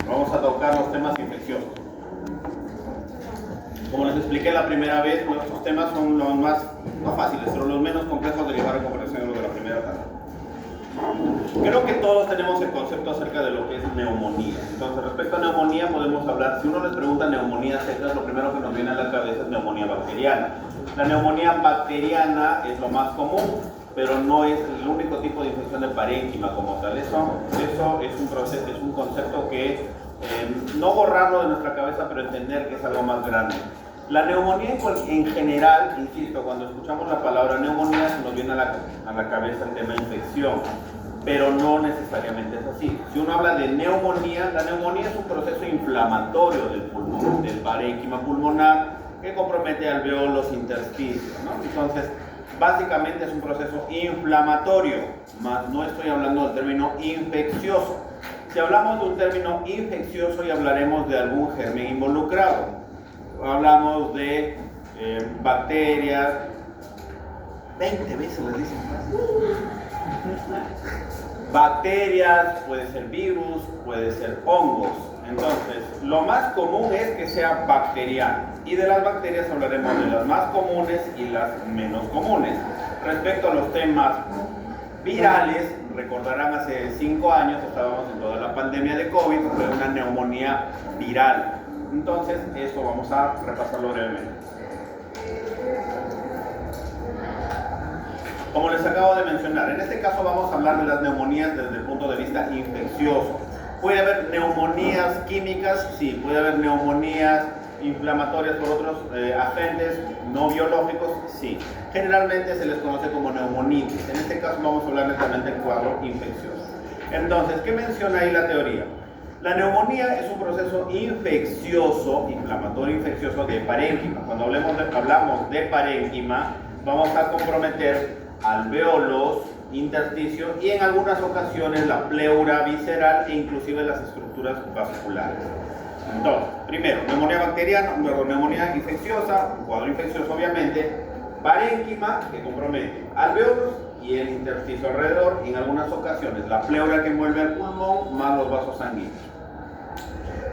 Vamos a tocar los temas infecciosos. Como les expliqué la primera vez, nuestros temas son los más, no fáciles, pero los menos complejos de llevar en comparación a los de la primera tabla. Creo que todos tenemos el concepto acerca de lo que es neumonía. Entonces, respecto a neumonía podemos hablar, si uno les pregunta neumonía secas, lo primero que nos viene a la cabeza es neumonía bacteriana. La neumonía bacteriana es lo más común, pero no es el único tipo de infección de parénquima como tal. Eso es un proceso, es un concepto que no borrarlo de nuestra cabeza, pero entender que es algo más grande. La neumonía en general, insisto, cuando escuchamos la palabra neumonía se nos viene a la cabeza el tema infección, pero no necesariamente es así. Si uno habla de neumonía, la neumonía es un proceso inflamatorio del pulmón, del parénquima pulmonar, que compromete alveolos, intersticios, ¿no? Entonces, básicamente es un proceso inflamatorio, más no estoy hablando del término infeccioso. Si hablamos de un término infeccioso, ya hablaremos de algún germen involucrado. Hablamos de bacterias, 20 veces les dicen bacterias, puede ser virus, puede ser hongos. Entonces, lo más común es que sea bacteriano. Y de las bacterias hablaremos de las más comunes y las menos comunes. Respecto a los temas virales, recordarán hace 5 años estábamos en toda la pandemia de COVID, fue una neumonía viral. Entonces, eso vamos a repasarlo brevemente. Como les acabo de mencionar, en este caso vamos a hablar de las neumonías desde el punto de vista infeccioso. ¿Puede haber neumonías químicas? Sí. ¿Puede haber neumonías inflamatorias por otros agentes no biológicos? Sí. Generalmente se les conoce como neumonitis. En este caso vamos a hablar netamente del cuadro infeccioso. Entonces, ¿qué menciona ahí la teoría? La neumonía es un proceso infeccioso, inflamatorio infeccioso de parénquima. Cuando hablamos de parénquima, vamos a comprometer alveolos, intersticios y en algunas ocasiones la pleura visceral e inclusive las estructuras vasculares. Entonces, primero, neumonía bacteriana, luego neumonía infecciosa, un cuadro infeccioso obviamente, parénquima que compromete alveolos y el intersticio alrededor, y en algunas ocasiones la pleura que envuelve al pulmón más los vasos sanguíneos.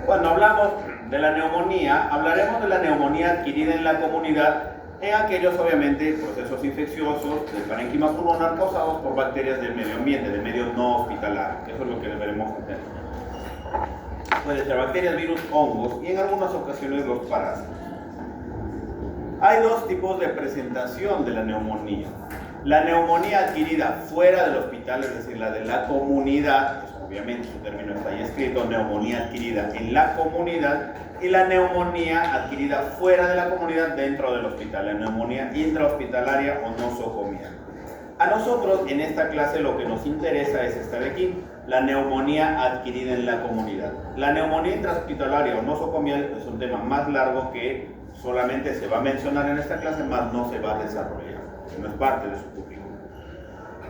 Cuando hablamos de la neumonía, hablaremos de la neumonía adquirida en la comunidad en aquellos, obviamente, procesos infecciosos del parénquima pulmonar causados por bacterias del medio ambiente, del medio no hospitalario. Eso es lo que deberemos entender. Puede ser bacterias, virus, hongos y en algunas ocasiones los parásitos. Hay dos tipos de presentación de la neumonía. La neumonía adquirida fuera del hospital, es decir, la de la comunidad, obviamente su término está ahí escrito, neumonía adquirida en la comunidad, y la neumonía adquirida fuera de la comunidad dentro del hospital, la neumonía intrahospitalaria o nosocomial. A nosotros en esta clase lo que nos interesa es esta de aquí, la neumonía adquirida en la comunidad. La neumonía intrahospitalaria o nosocomial es un tema más largo que solamente se va a mencionar en esta clase, más no se va a desarrollar, no es parte de su currículum.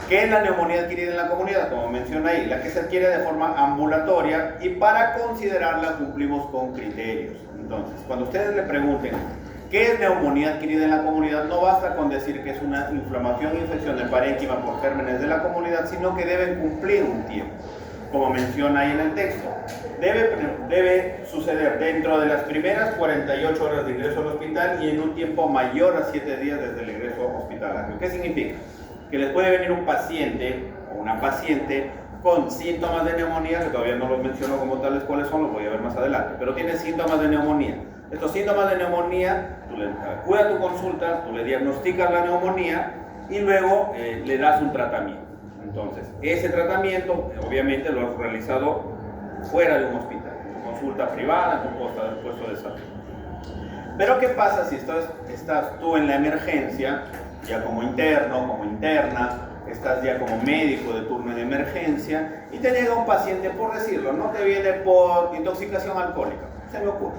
¿Qué es la neumonía adquirida en la comunidad? Como menciona ahí, la que se adquiere de forma ambulatoria, y para considerarla cumplimos con criterios. Entonces, cuando ustedes le pregunten ¿qué es neumonía adquirida en la comunidad? No basta con decir que es una inflamación e infección del parénquima por gérmenes de la comunidad, sino que deben cumplir un tiempo. Como menciona ahí en el texto, debe suceder dentro de las primeras 48 horas de ingreso al hospital y en un tiempo mayor a 7 días desde el ingreso hospitalario. ¿Qué significa? Que les puede venir un paciente o una paciente con síntomas de neumonía, que todavía no los menciono como tales cuáles son, los voy a ver más adelante, pero tiene síntomas de neumonía. Estos síntomas de neumonía, tú le acudes a tu consulta, tú le diagnosticas la neumonía y luego le das un tratamiento. Entonces, ese tratamiento obviamente lo has realizado fuera de un hospital, en tu consulta privada, en tu puesto de salud. Pero ¿qué pasa si estás tú en la emergencia, ya como interno, como interna, estás ya como médico de turno de emergencia y te llega un paciente, por decirlo, no te viene por intoxicación alcohólica, se me ocurre,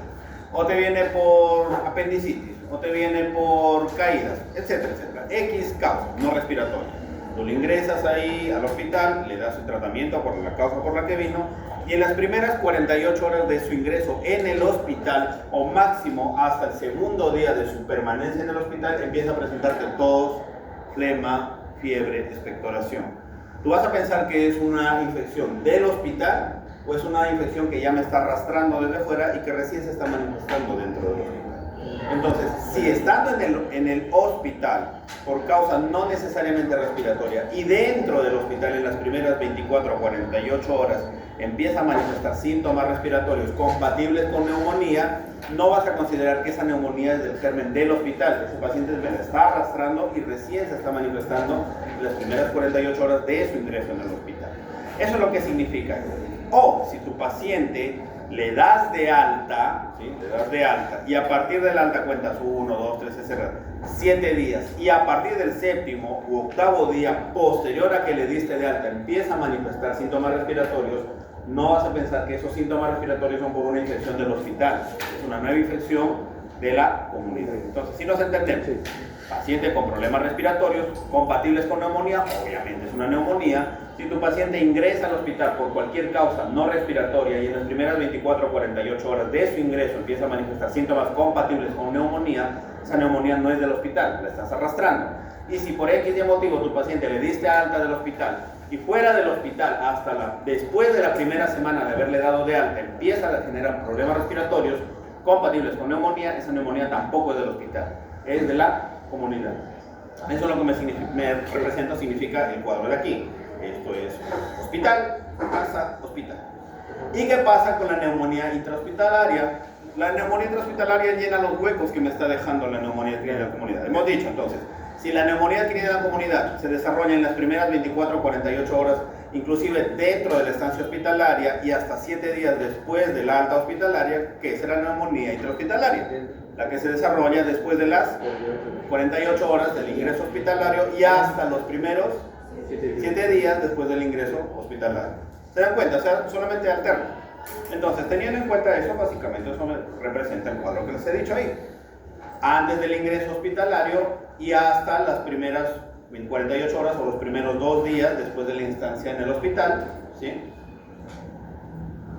o te viene por apendicitis, o te viene por caídas, etcétera, etcétera, X causa, no respiratoria. Tú le ingresas ahí al hospital, le das el tratamiento por la causa por la que vino, y en las primeras 48 horas de su ingreso en el hospital, o máximo hasta el segundo día de su permanencia en el hospital, empieza a presentarte tos, flema, fiebre, expectoración. Tú vas a pensar que es una infección del hospital o es una infección que ya me está arrastrando desde fuera y que recién se está manifestando dentro del hospital. Entonces, si estando en el hospital por causa no necesariamente respiratoria y dentro del hospital en las primeras 24 a 48 horas empieza a manifestar síntomas respiratorios compatibles con neumonía, no vas a considerar que esa neumonía es del germen del hospital, que ese paciente me la está arrastrando y recién se está manifestando en las primeras 48 horas de su ingreso en el hospital. Eso es lo que significa. O si tu paciente le das de alta, ¿sí? Le das de alta y a partir del alta cuentas 1, 2, 3, etc. 7 días y a partir del séptimo u octavo día posterior a que le diste de alta empieza a manifestar síntomas respiratorios, no vas a pensar que esos síntomas respiratorios son por una infección del hospital, es una nueva infección de la comunidad. Entonces, si nos entendemos, paciente con problemas respiratorios compatibles con neumonía, obviamente es una neumonía. Si tu paciente ingresa al hospital por cualquier causa no respiratoria y en las primeras 24 o 48 horas de su ingreso empieza a manifestar síntomas compatibles con neumonía, esa neumonía no es del hospital, la estás arrastrando. Y si por X motivo tu paciente le diste alta del hospital y fuera del hospital hasta después de la primera semana de haberle dado de alta empieza a generar problemas respiratorios compatibles con neumonía, esa neumonía tampoco es del hospital, es de la comunidad. Eso es lo que me representa, significa el cuadro de aquí. Esto es hospital, casa, hospital. ¿Y qué pasa con la neumonía intrahospitalaria? La neumonía intrahospitalaria llena los huecos que me está dejando la neumonía adquirida en la comunidad. Hemos dicho entonces, si la neumonía adquirida en la comunidad se desarrolla en las primeras 24 o 48 horas, inclusive dentro de la estancia hospitalaria y hasta 7 días después de la alta hospitalaria, ¿qué es la neumonía intrahospitalaria? La que se desarrolla después de las 48 horas del ingreso hospitalario y hasta los primeros 7 días después del ingreso hospitalario. ¿Se dan cuenta? O sea, solamente alterna. Entonces, teniendo en cuenta eso, básicamente eso representa el cuadro que les he dicho ahí. Antes del ingreso hospitalario y hasta las primeras 48 horas o los primeros 2 días después de la instancia en el hospital, ¿sí?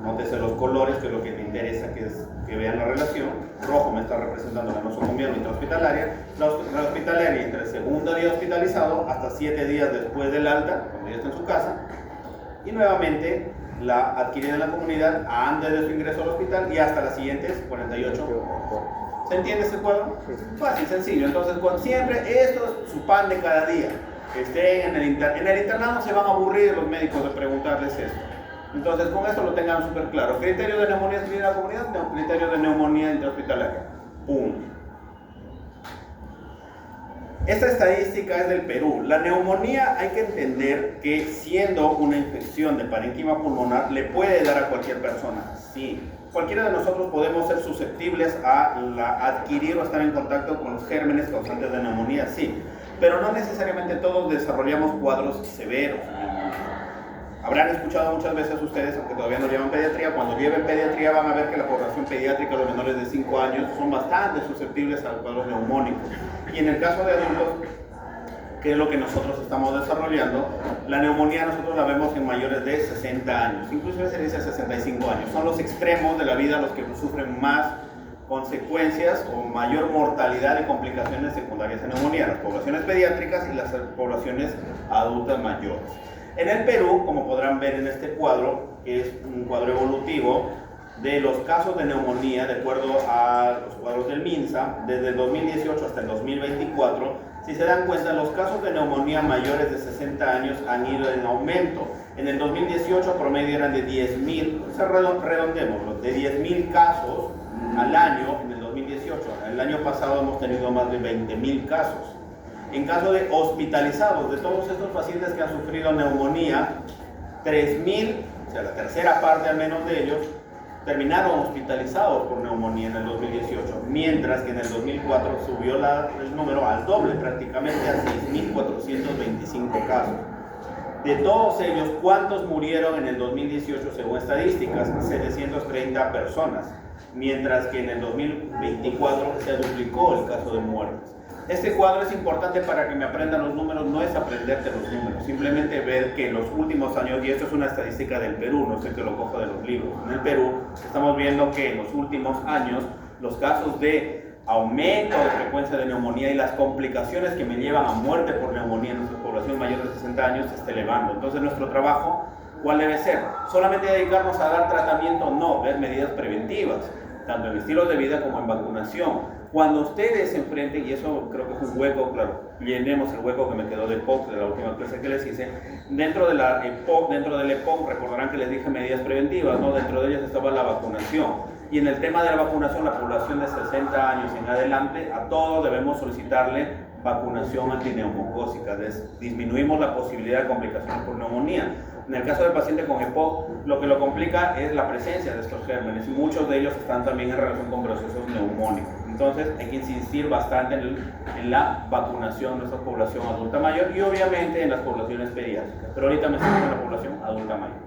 Nótese los colores, que es lo que me interesa que vean la relación. Rojo me está representando la nosocomía intrahospitalaria. La hospitalaria entre el segundo día hospitalizado hasta 7 días después del alta, cuando ya está en su casa. Y nuevamente la adquirida en la comunidad antes de su ingreso al hospital y hasta las siguientes 48 horas. ¿Se entiende este cuadro? Fácil, sencillo. Entonces, siempre esto es su pan de cada día. Que estén en el internado se van a aburrir los médicos de preguntarles esto. Entonces, con esto lo tengan súper claro. Criterio de neumonía en la comunidad, criterio de neumonía intrahospitalaria. Punto. Esta estadística es del Perú. La neumonía hay que entender que siendo una infección de parénquima pulmonar le puede dar a cualquier persona. Sí. Cualquiera de nosotros podemos ser susceptibles a adquirir o estar en contacto con los gérmenes causantes de neumonía, sí. Pero no necesariamente todos desarrollamos cuadros severos. Habrán escuchado muchas veces ustedes, aunque todavía no llevan pediatría, cuando lleven pediatría van a ver que la población pediátrica, los menores de 5 años, son bastante susceptibles a los cuadros neumónicos. Y en el caso de adultos, que es lo que nosotros estamos desarrollando, la neumonía nosotros la vemos en mayores de 60 años, incluso se dice 65 años. Son los extremos de la vida los que sufren más consecuencias o mayor mortalidad y complicaciones secundarias de neumonía, las poblaciones pediátricas y las poblaciones adultas mayores. En el Perú, como podrán ver en este cuadro, que es un cuadro evolutivo de los casos de neumonía, de acuerdo a los cuadros del MINSA, desde el 2018 hasta el 2024, si se dan cuenta, los casos de neumonía mayores de 60 años han ido en aumento. En el 2018 promedio eran de 10.000, redondémoslo, de 10.000 casos al año en el 2018. El año pasado hemos tenido más de 20.000 casos. En caso de hospitalizados, de todos estos pacientes que han sufrido neumonía, 3.000, o sea, la tercera parte al menos de ellos, terminaron hospitalizados por neumonía en el 2018, mientras que en el 2004 subió el número al doble, prácticamente a 6.425 casos. De todos ellos, ¿cuántos murieron en el 2018 según estadísticas? 730 personas, mientras que en el 2024 se duplicó el caso de muertes. Este cuadro es importante para que me aprendan los números, no es aprenderte los números, simplemente ver que en los últimos años, y esto es una estadística del Perú, no sé que lo cojo de los libros, en el Perú estamos viendo que en los últimos años los casos de aumento de frecuencia de neumonía y las complicaciones que me llevan a muerte por neumonía en nuestra población mayor de 60 años se está elevando. Entonces nuestro trabajo, ¿cuál debe ser? ¿Solamente dedicarnos a dar tratamiento? No, ver medidas preventivas, tanto en estilos de vida como en vacunación. Cuando ustedes se enfrenten, y eso creo que es un hueco, claro, llenemos el hueco que me quedó de EPOC, de la última clase que les hice, dentro del EPOC, recordarán que les dije medidas preventivas, ¿no? Dentro de ellas estaba la vacunación. Y en el tema de la vacunación, la población de 60 años en adelante, a todos debemos solicitarle vacunación antineumocócica. Disminuimos la posibilidad de complicaciones por neumonía. En el caso del paciente con EPOC, lo que lo complica es la presencia de estos gérmenes, y muchos de ellos están también en relación con procesos neumónicos. Entonces hay que insistir bastante en la vacunación de nuestra población adulta mayor y obviamente en las poblaciones pediátricas. Pero ahorita me centro en la población adulta mayor.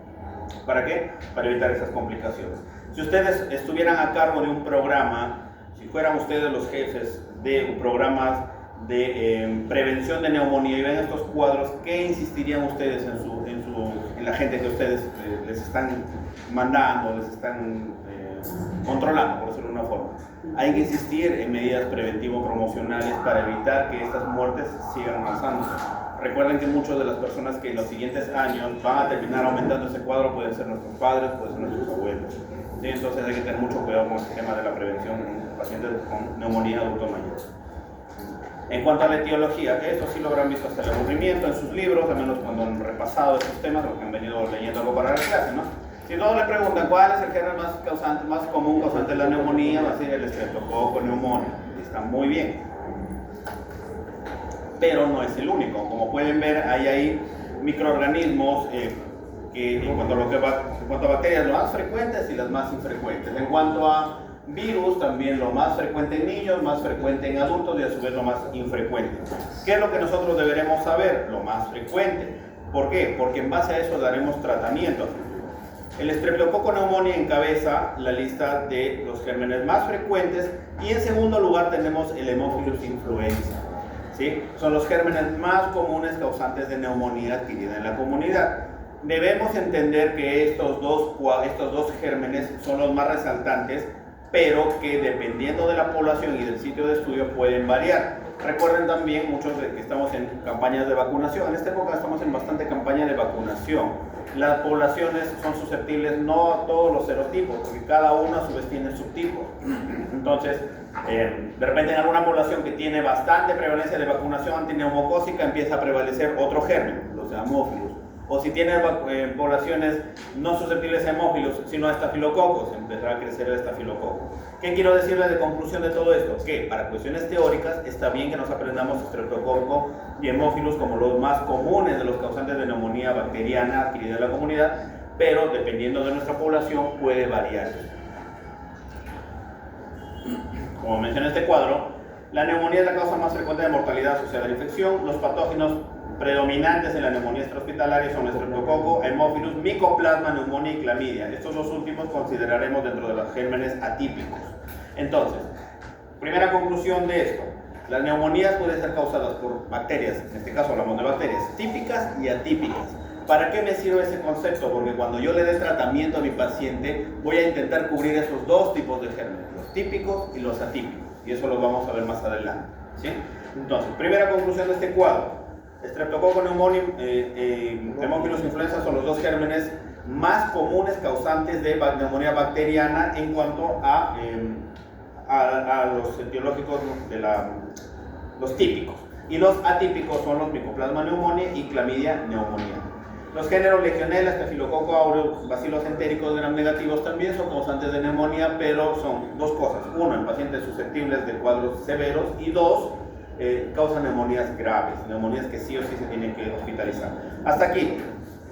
¿Para qué? Para evitar esas complicaciones. Si ustedes estuvieran a cargo de un programa, si fueran ustedes los jefes de programas de prevención de neumonía y ven estos cuadros, ¿qué insistirían ustedes en la gente que ustedes les están mandando, les están controlando, por decirlo de una forma? Hay que insistir en medidas preventivo-promocionales para evitar que estas muertes sigan avanzando. Recuerden que muchas de las personas que en los siguientes años van a terminar aumentando ese cuadro pueden ser nuestros padres, pueden ser nuestros abuelos. ¿Sí? Entonces hay que tener mucho cuidado con el tema de la prevención en pacientes con neumonía adulto mayor. En cuanto a la etiología, esto sí lo habrán visto hasta el aburrimiento en sus libros, al menos cuando han repasado estos temas, porque han venido leyendo algo para la clase, ¿no? Si todos le preguntan cuál es el germen más común causante de la neumonía, va a ser el estreptococo neumonio. Está muy bien, pero no es el único. Como pueden ver, hay ahí microorganismos que en cuanto a bacterias, lo más frecuentes y las más infrecuentes. En cuanto a virus, también lo más frecuente en niños, más frecuente en adultos y a su vez lo más infrecuente. ¿Qué es lo que nosotros deberemos saber? Lo más frecuente. ¿Por qué? Porque en base a eso daremos tratamiento. El Streptococcus pneumoniae encabeza la lista de los gérmenes más frecuentes y en segundo lugar tenemos el Haemophilus influenza. ¿Sí? Son los gérmenes más comunes causantes de neumonía adquirida en la comunidad. Debemos entender que estos dos gérmenes son los más resaltantes, pero que dependiendo de la población y del sitio de estudio pueden variar. Recuerden también, muchos de que estamos en campañas de vacunación, en esta época estamos en bastante campaña de vacunación. Las poblaciones son susceptibles no a todos los serotipos, porque cada uno a su vez tiene subtipos. Entonces, de repente en alguna población que tiene bastante prevalencia de vacunación antineumocócica empieza a prevalecer otro germen, los Haemophilus. O si tiene poblaciones no susceptibles a hemófilos, sino a estafilococos, empezará a crecer el estafilococo. ¿Qué quiero decirles de conclusión de todo esto? Que para cuestiones teóricas está bien que nos aprendamos estreptococo y hemófilos como los más comunes de los causantes de neumonía bacteriana adquirida en la comunidad, pero dependiendo de nuestra población puede variar. Como menciona este cuadro, la neumonía es la causa más frecuente de mortalidad asociada a la infección. Los patógenos predominantes en la neumonía extrahospitalaria son el Streptococcus, Haemophilus, Mycoplasma, neumonía y clamidia. Estos dos últimos consideraremos dentro de los gérmenes atípicos. Entonces, primera conclusión de esto: las neumonías pueden ser causadas por bacterias, en este caso hablamos de bacterias típicas y atípicas. ¿Para qué me sirve ese concepto? Porque cuando yo le dé tratamiento a mi paciente, voy a intentar cubrir esos dos tipos de gérmenes, los típicos y los atípicos. Y eso lo vamos a ver más adelante. ¿Sí? Entonces, primera conclusión de este cuadro: Streptococcus pneumoniae, Haemophilus influenza son los dos gérmenes más comunes causantes de neumonía bacteriana en cuanto a los etiológicos de los típicos. Y los atípicos son los Mycoplasma pneumoniae y Clamidia pneumoniae. Los géneros Legionella, Staphylococcus aureus, bacilos entéricos gram negativos también son causantes de neumonía, pero son dos cosas: uno, en pacientes susceptibles de cuadros severos, y dos, causan neumonías graves, neumonías que sí o sí se tienen que hospitalizar. Hasta aquí,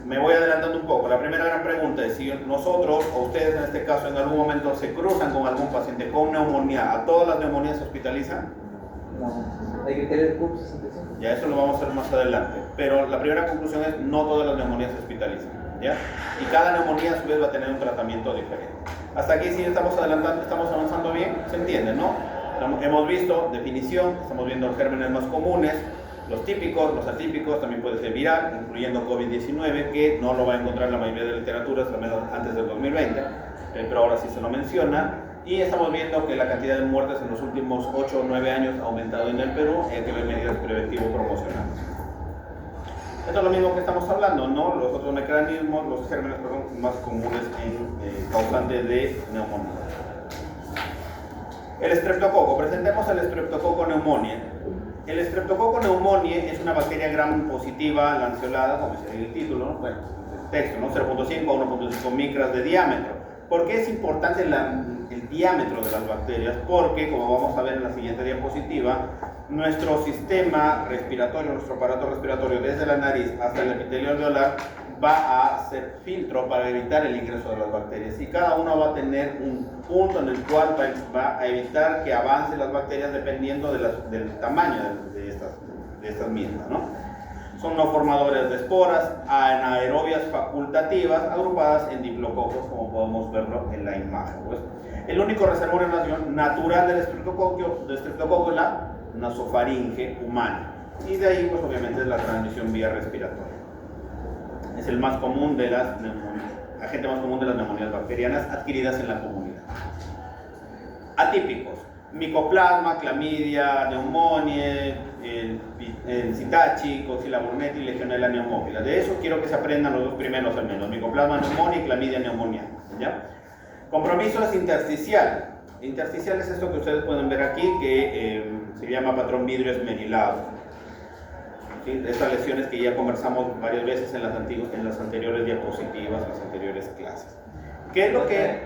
me voy adelantando un poco. La primera gran pregunta es si nosotros, o ustedes en este caso, en algún momento se cruzan con algún paciente con neumonía. ¿A todas las neumonías se hospitalizan? No, hay criterios de CUP 65. Ya eso lo vamos a ver más adelante. Pero la primera conclusión es: no todas las neumonías se hospitalizan, ¿ya? Y cada neumonía a su vez va a tener un tratamiento diferente. Hasta aquí sí estamos adelantando, estamos avanzando bien, ¿se entiende, no? Hemos visto definición, estamos viendo los gérmenes más comunes, los típicos, los atípicos, también puede ser viral, incluyendo COVID-19, que no lo va a encontrar en la mayoría de literaturas, al menos antes del 2020, pero ahora sí se lo menciona. Y estamos viendo que la cantidad de muertes en los últimos 8 o 9 años ha aumentado en el Perú, hay que ver medidas preventivo-promocionales. Esto es lo mismo que estamos hablando, ¿no? Los otros mecanismos, los gérmenes, perdón, más comunes en causantes de neumonía. El estreptococo. Presentemos el estreptococo pneumoniae. El estreptococo pneumoniae es una bacteria gram positiva lanceolada, como dice el título, ¿no? Bueno, el texto, ¿no? 0.5 a 1.5 micras de diámetro. ¿Por qué es importante el diámetro de las bacterias? Porque, como vamos a ver en la siguiente diapositiva, nuestro sistema respiratorio, nuestro aparato respiratorio, desde la nariz hasta el epitelio alveolar, va a hacer filtro para evitar el ingreso de las bacterias. Y cada uno va a tener un punto en el cual va a evitar que avancen las bacterias dependiendo del tamaño de estas mismas, ¿no? Son no formadores de esporas, anaerobias facultativas, agrupadas en diplococos, como podemos verlo en la imagen. Pues, el único reservorio natural del estreptococo es la nasofaringe humana. Y de ahí, pues obviamente, es la transmisión vía respiratoria. Es el más común de las neumonías, agente más común de las neumonías bacterianas adquiridas en la comunidad. Atípicos: micoplasma, clamidia, pneumoniae, el Citachi, Coxsackie burnetii y Legionella pneumófila. De eso quiero que se aprendan los dos primeros al menos: micoplasma, pneumoniae y clamidia pneumoniae. ¿Ya? Compromiso es intersticial. Intersticial es esto que ustedes pueden ver aquí, que se llama patrón vidrio esmerilado. ¿Sí? Estas lesiones que ya conversamos varias veces en las anteriores diapositivas, en las anteriores clases. ¿Qué es lo que...?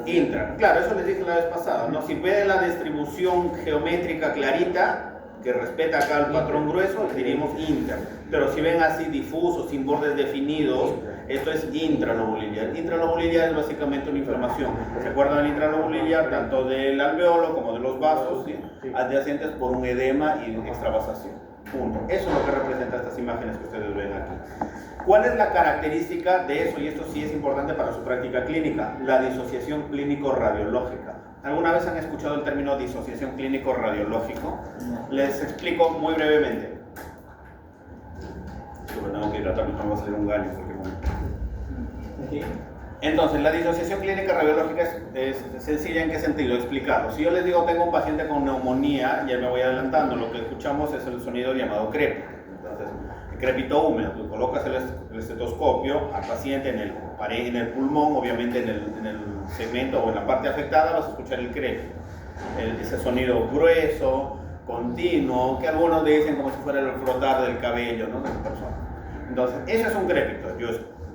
Intra, claro, eso les dije la vez pasada, ¿no? Si ven la distribución geométrica clarita, que respeta acá el patrón grueso, diríamos inter. Pero si ven así difuso, sin bordes definidos, esto es intranobuliliar. Intranobuliliar es básicamente una inflamación. ¿Se acuerdan del intranobuliliar? Tanto del alveolo como de los vasos, ¿sí? Adyacentes por un edema y extravasación. Punto. Eso es lo que representa estas imágenes que ustedes ven aquí. ¿Cuál es la característica de eso? Y esto sí es importante para su práctica clínica: la disociación clínico-radiológica. ¿Alguna vez han escuchado el término disociación clínico-radiológico? Les explico muy brevemente. Tengo que hidratarme, no va a salir un gallo en cualquier momento. Entonces, la disociación clínica radiológica es sencilla. ¿En qué sentido? Explicarlo. Si yo les digo tengo un paciente con neumonía, ya me voy adelantando, lo que escuchamos es el sonido llamado crepito. Entonces, el crepito húmedo, tú colocas el estetoscopio al paciente en el pulmón, obviamente en el segmento o en la parte afectada vas a escuchar el crepito. Ese sonido grueso, continuo, que algunos dicen como si fuera el frotar del cabello, ¿no?, de la persona. Entonces, eso es un crepito. Yo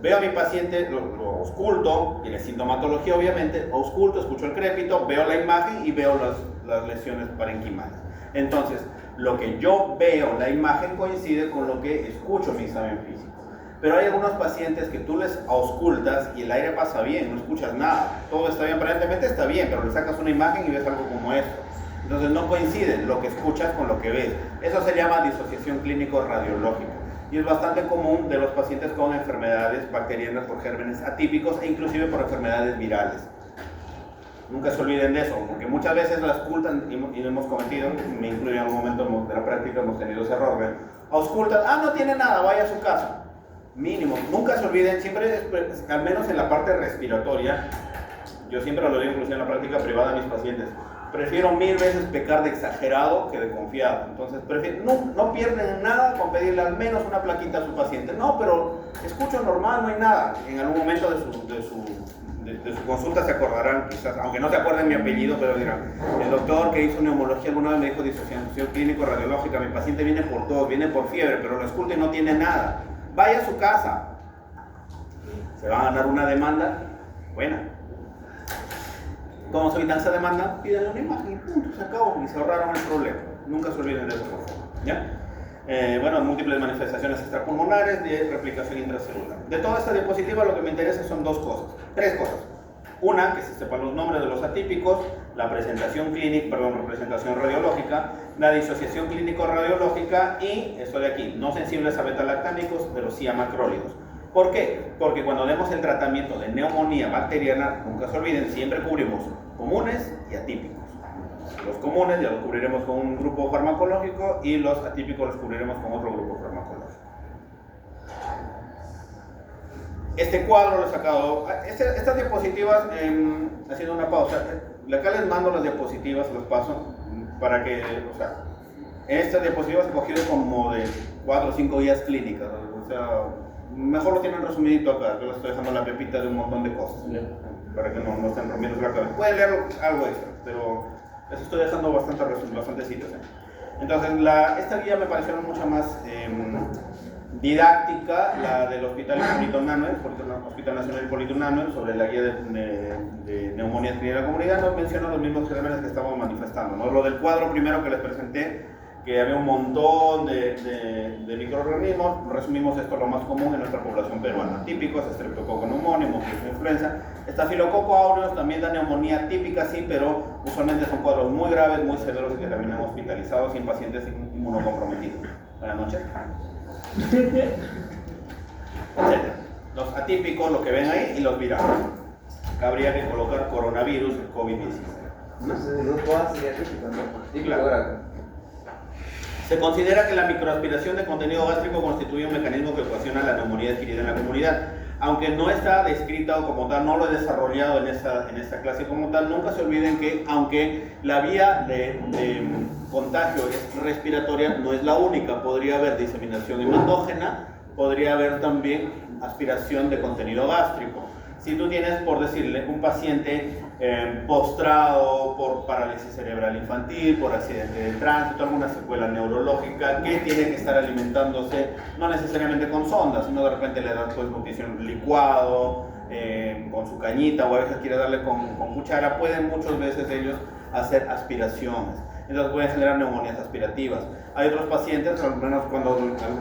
veo a mi paciente, lo ausculto, tiene sintomatología obviamente, ausculto, escucho el crepito, veo la imagen y veo las lesiones parenquimales. Entonces, lo que yo veo, la imagen, coincide con lo que escucho en mi examen físico. Pero hay algunos pacientes que tú les auscultas y el aire pasa bien, no escuchas nada, todo está bien, aparentemente está bien, pero le sacas una imagen y ves algo como esto. Entonces no coinciden lo que escuchas con lo que ves. Eso se llama disociación clínico-radiológica. Y es bastante común de los pacientes con enfermedades bacterianas por gérmenes atípicos e inclusive por enfermedades virales. Nunca se olviden de eso, porque muchas veces las auscultan y lo hemos cometido, me incluyo en algún momento de la práctica, hemos tenido ese error, ¿ven? Auscultan, no tiene nada, vaya a su casa. Mínimo, nunca se olviden, siempre, al menos en la parte respiratoria, yo siempre lo digo inclusive en la práctica privada a mis pacientes, prefiero 1000 veces pecar de exagerado que de confiado. Entonces, no pierden nada con pedirle al menos una plaquita a su paciente. No, pero escucho normal, no hay nada. En algún momento de su consulta se acordarán, quizás, aunque no se acuerden mi apellido, pero dirán: el doctor que hizo neumología alguna vez me dijo disociación clínico-radiológica, mi paciente viene por tos, viene por fiebre, pero lo escucha y no tiene nada. Vaya a su casa. ¿Se va a ganar una demanda? Buena. ¿Cómo se evita esa demanda? Pídanle una imagen y punto, se acabó y se ahorraron el problema. Nunca se olviden de eso, por favor. ¿Ya? Bueno, múltiples manifestaciones extrapulmonares de replicación intracelular. De toda esta diapositiva lo que me interesa son tres cosas. Una, que se sepan los nombres de los atípicos, la presentación representación radiológica, la disociación clínico-radiológica y esto de aquí, no sensibles a beta-lactámicos, pero sí a macrólidos. ¿Por qué? Porque cuando demos el tratamiento de neumonía bacteriana, nunca se olviden, siempre cubrimos comunes y atípicos. Los comunes ya los cubriremos con un grupo farmacológico y los atípicos los cubriremos con otro grupo farmacológico. Este cuadro lo he sacado, estas diapositivas, haciendo una pausa, acá les mando las diapositivas, los paso, para que, o sea, estas diapositivas he cogido como de 4 o 5 guías clínicas, o sea, mejor lo tienen resumidito acá, yo les estoy dejando la pepita de un montón de cosas, para que no estén rompiendo la cabeza. Pueden leer algo extra, pero les estoy dejando bastante sitios. Entonces, esta guía me pareció mucho más didáctica, la del Hospital Hospital Nacional Hipólito Unanue, sobre la guía de neumonía en la comunidad. Nos menciona los mismos gérmenes que estamos manifestando, ¿no? Lo del cuadro primero que les presenté, que había un montón de microorganismos, resumimos esto lo más común en nuestra población peruana. Típicos, Streptococcus pneumoniae, mosquito influenza. Staphylococcus aureus también da neumonía típica, sí, pero usualmente son cuadros muy graves, muy severos y que terminan hospitalizados en pacientes inmunocomprometidos. Buenas noches. Etcétera. Los atípicos, lo que ven ahí, y los virales. Acá habría que colocar coronavirus, COVID-19. Entonces, los COA sería típico, ¿no? Típico Claro. grave. Se considera que la microaspiración de contenido gástrico constituye un mecanismo que ocasiona la neumonía adquirida en la comunidad. Aunque no está descrita como tal, no lo he desarrollado en esta clase como tal, nunca se olviden que aunque la vía de contagio es respiratoria, no es la única. Podría haber diseminación hematógena, podría haber también aspiración de contenido gástrico. Si tú tienes, por decirle, un paciente postrado por parálisis cerebral infantil, por accidente de tránsito, alguna secuela neurológica, que tiene que estar alimentándose no necesariamente con sonda, sino de repente le dan pues nutrición licuado, con su cañita, o a veces quiere darle con cuchara, pueden muchas veces ellos hacer aspiraciones. Entonces pueden generar neumonías aspirativas. Hay otros pacientes, al menos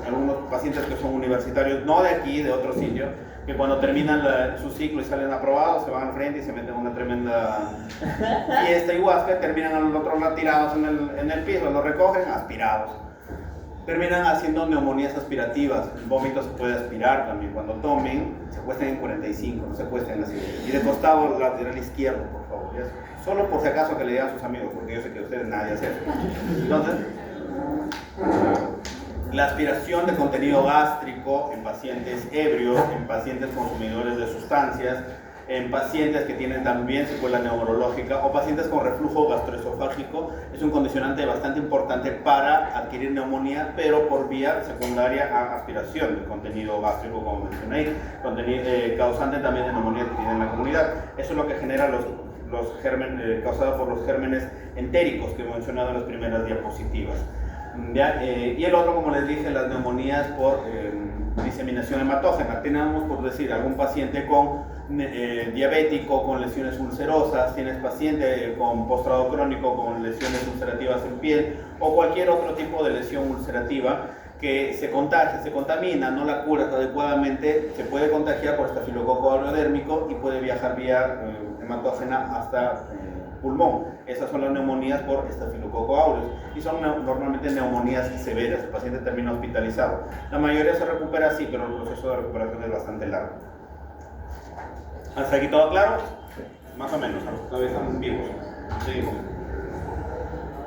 algunos pacientes que son universitarios, no de aquí, de otro sitio, que cuando terminan su ciclo y salen aprobados, se van al frente y se meten una tremenda fiesta y huasca, terminan al otro lado tirados en el piso, los recogen aspirados. Terminan haciendo neumonías aspirativas. El vómito se puede aspirar también. Cuando tomen, se acuesten en 45, no se acuesten así. Y de costado lateral izquierdo, por favor. Solo por si acaso que le digan a sus amigos, porque yo sé que ustedes nadie hacen. Entonces, la aspiración de contenido gástrico en pacientes ebrios, en pacientes consumidores de sustancias, en pacientes que tienen también secuela neurológica o pacientes con reflujo gastroesofágico, es un condicionante bastante importante para adquirir neumonía, pero por vía secundaria a aspiración de contenido gástrico, como mencioné, causante también de neumonía adquirida en la comunidad. Eso es lo que genera los gérmenes, causados por los gérmenes entéricos que he mencionado en las primeras diapositivas. Y el otro, como les dije, las neumonías por diseminación hematógena. Tenemos, por decir, algún paciente con diabético con lesiones ulcerosas, tienes paciente con postrado crónico con lesiones ulcerativas en piel o cualquier otro tipo de lesión ulcerativa que se contagia, se contamina, no la curas adecuadamente, se puede contagiar por estafilococo aureodérmico y puede viajar vía hematógena hasta pulmón. Esas son las neumonías por estafilococo aureus y son normalmente neumonías severas. El paciente termina hospitalizado. La mayoría se recupera así, pero el proceso de recuperación es bastante largo. ¿Hasta aquí todo claro? Más o menos, todavía están vivos. Seguimos.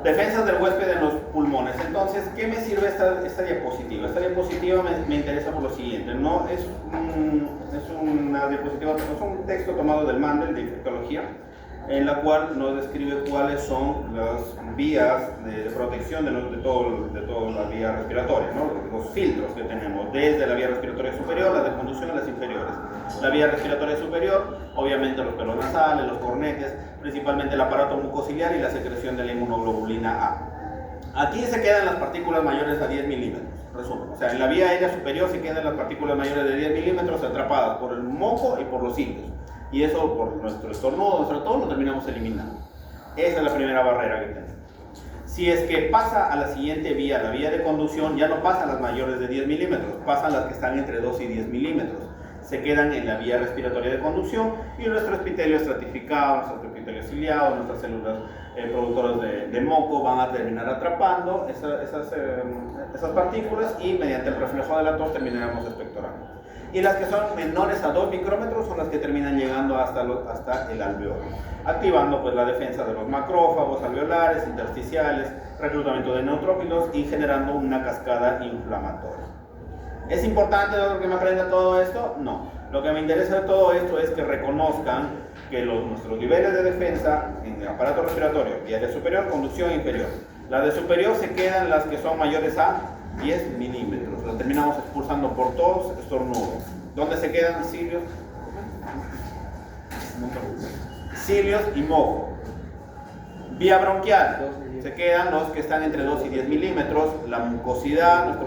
Defensas del huésped en los pulmones. Entonces, ¿qué me sirve esta diapositiva? Esta diapositiva me interesa por lo siguiente. No es una diapositiva, es un texto tomado del manual de infectología, en la cual nos describe cuáles son las vías de protección de toda la vía respiratoria, ¿no? Los filtros que tenemos, desde la vía respiratoria superior, la de conducción a las inferiores. La vía respiratoria superior, obviamente los pelos nasales, los cornetes, principalmente el aparato mucociliar y la secreción de la inmunoglobulina A. Aquí se quedan las partículas mayores a 10 milímetros, resumen. O sea, en la vía aérea superior se quedan las partículas mayores de 10 milímetros atrapadas por el moco y por los cilios. Y eso por nuestro estornudo, nuestro tos, lo terminamos eliminando. Esa es la primera barrera que tenemos. Si es que pasa a la siguiente vía, la vía de conducción, ya no pasan las mayores de 10 milímetros, pasan las que están entre 2 y 10 milímetros. Se quedan en la vía respiratoria de conducción y nuestro epitelio estratificado, nuestro epitelio ciliado, nuestras células productoras de moco van a terminar atrapando esas partículas y mediante el reflejo de la tos terminaremos expectorando. Y las que son menores a 2 micrómetros son las que terminan llegando hasta el alveolo, activando pues la defensa de los macrófagos alveolares, intersticiales, reclutamiento de neutrófilos y generando una cascada inflamatoria. ¿Es importante que me aprenda todo esto? No. Lo que me interesa de todo esto es que reconozcan que nuestros niveles de defensa en el aparato respiratorio, vía de superior, conducción e inferior. Las de superior se quedan las que son mayores a 10 milímetros. Las terminamos expulsando por tos, estornudo. ¿Dónde se quedan? Cilios. Cilios y moco. Vía bronquial, se quedan los que están entre 2 y 10 milímetros. La mucosidad,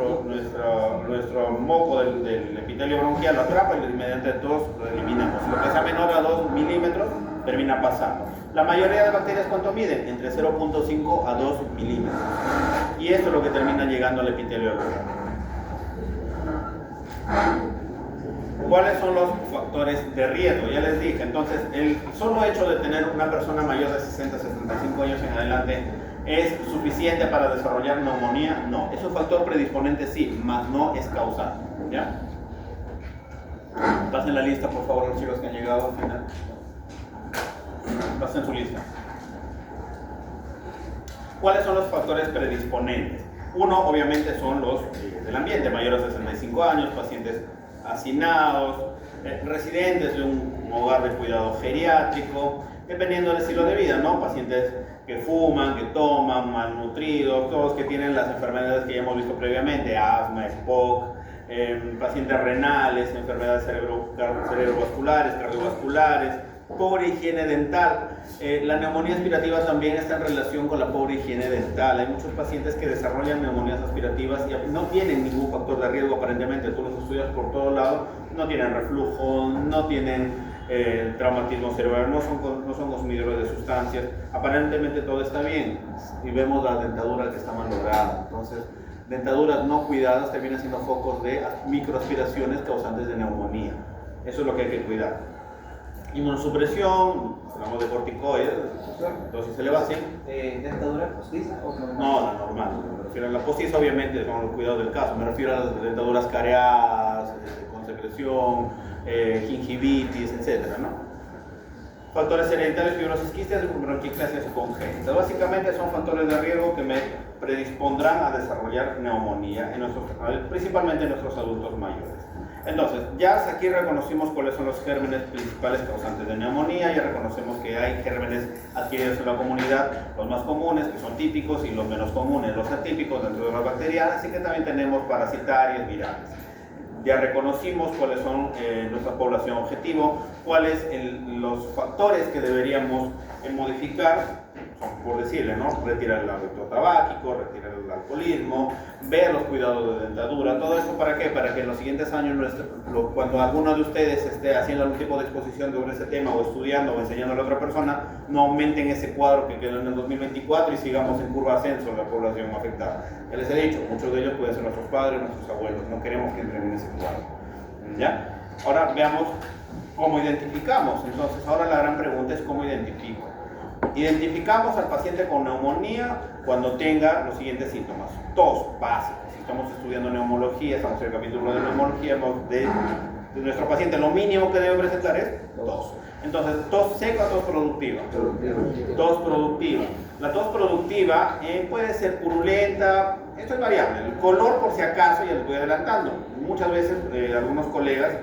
nuestro moco del epitelio bronquial lo atrapa y mediante tos lo eliminamos. Lo que sea menor a 2 milímetros termina pasando. La mayoría de bacterias, ¿cuánto miden? Entre 0.5 a 2 milímetros. Y esto es lo que termina llegando al epitelio alveolar. ¿Cuáles son los factores de riesgo? Ya les dije, entonces, el solo hecho de tener una persona mayor de 60, 75 años en adelante ¿es suficiente para desarrollar neumonía? No. ¿Es un factor predisponente? Sí, mas no es causal. ¿Ya? Pasen la lista, por favor, los chicos que han llegado al final. Pasen su lista. ¿Cuáles son los factores predisponentes? Uno, obviamente, son los del ambiente, mayores de 65 años, pacientes hacinados, residentes de un hogar de cuidado geriátrico, dependiendo del estilo de vida, ¿no? Pacientes que fuman, que toman, malnutridos, todos que tienen las enfermedades que ya hemos visto previamente, asma, SPOC, pacientes renales, enfermedades cerebrovasculares, cardiovasculares, pobre higiene dental. La neumonía aspirativa también está en relación con la pobre higiene dental. Hay muchos pacientes que desarrollan neumonías aspirativas y no tienen ningún factor de riesgo aparentemente. Tú los estudias por todos lados, no tienen reflujo, no tienen traumatismo cerebral, no son consumidores de sustancias. Aparentemente todo está bien y vemos la dentadura que está mal lograda. Entonces, dentaduras no cuidadas terminan siendo focos de microaspiraciones causantes de neumonía. Eso es lo que hay que cuidar. Inmunosupresión, hablamos de corticoides, entonces elevación. ¿Dentadura postiza o normal? No, la normal. Me refiero a la postiza, obviamente, con los cuidados del caso. Me refiero a las dentaduras careadas, con secreción, gingivitis, etc., ¿no? Factores hereditarios, fibrosis quística, bronquiectasia congénita. Básicamente son factores de riesgo que me predispondrán a desarrollar neumonía, principalmente en nuestros adultos mayores. Entonces, ya aquí reconocimos cuáles son los gérmenes principales causantes de neumonía, ya reconocemos que hay gérmenes adquiridos en la comunidad, los más comunes, que son típicos, y los menos comunes, los atípicos dentro de las bacterianas, y que también tenemos parasitarias, virales. Ya reconocimos cuáles son nuestra población objetivo, cuáles los factores que deberíamos modificar, son por decirle, ¿no? Retirar el hábito tabáquico, retirar el alcoholismo, ver los cuidados de dentadura, todo esto ¿para qué? Para que en los siguientes años, cuando alguno de ustedes esté haciendo algún tipo de exposición sobre ese tema, o estudiando o enseñando a la otra persona, no aumenten ese cuadro que quedó en el 2024 y sigamos en curva ascenso en la población afectada. Ya les he dicho, muchos de ellos pueden ser nuestros padres, nuestros abuelos, no queremos que entren en ese cuadro. ¿Ya? Ahora veamos cómo identificamos. Entonces, ahora la gran pregunta es ¿cómo identifico? Identificamos al paciente con neumonía cuando tenga los siguientes síntomas. Tos básica. Si estamos estudiando neumología, estamos en el capítulo de neumología, de nuestro paciente lo mínimo que debe presentar es tos. Entonces, tos seca o tos productiva. Tos productiva. La tos productiva puede ser purulenta, esto es variable. El color, por si acaso, ya les voy adelantando. Muchas veces algunos colegas,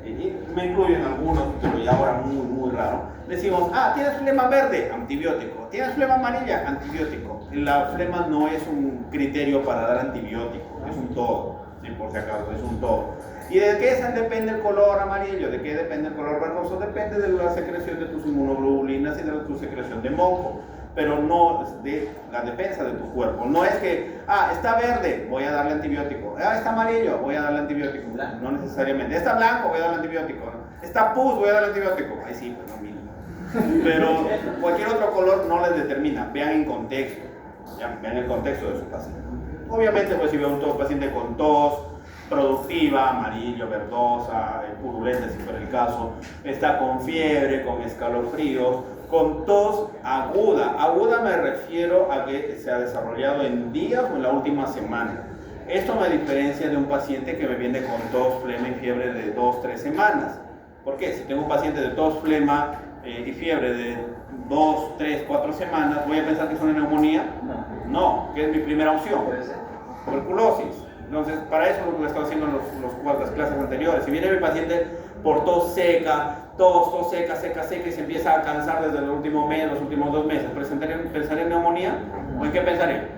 y me incluyen algunos, pero ya ahora muy raro, decimos, tienes flema verde, antibiótico, tienes flema amarilla, antibiótico. La flema no es un criterio para dar antibiótico, es un todo, ¿sí? Por si acaso, es un todo. ¿Y de qué depende el color amarillo? ¿De qué depende el color verdoso? Depende de la secreción de tus inmunoglobulinas y de tu secreción de moco, pero no de la defensa de tu cuerpo. No es que, está verde, voy a darle antibiótico. Está amarillo, voy a darle antibiótico. No necesariamente. Está blanco, voy a darle antibiótico. Está pus, voy a darle antibiótico. Ahí sí, pues no, mira. Pero cualquier otro color no les determina. Vean en contexto. ¿Ya? Vean el contexto de su paciente. Obviamente, pues si veo un paciente con tos productiva, amarillo, verdosa, purulenta si fuera el caso, está con fiebre, con escalofríos, con tos aguda. Aguda me refiero a que se ha desarrollado en días o en la última semana. Esto me diferencia de un paciente que me viene con tos, flema y fiebre de 2-3 semanas. ¿Por qué? Si tengo un paciente de tos, flema y fiebre de 2, 3, 4 semanas, ¿voy a pensar que es una neumonía? No, que es mi primera opción. Tuberculosis. Entonces, para eso es lo que he estado haciendo en las clases anteriores. Si viene mi paciente por tos seca, tos seca, y se empieza a cansar desde el último mes, los últimos 2 meses, ¿pensaré en neumonía? ¿O en qué pensaré?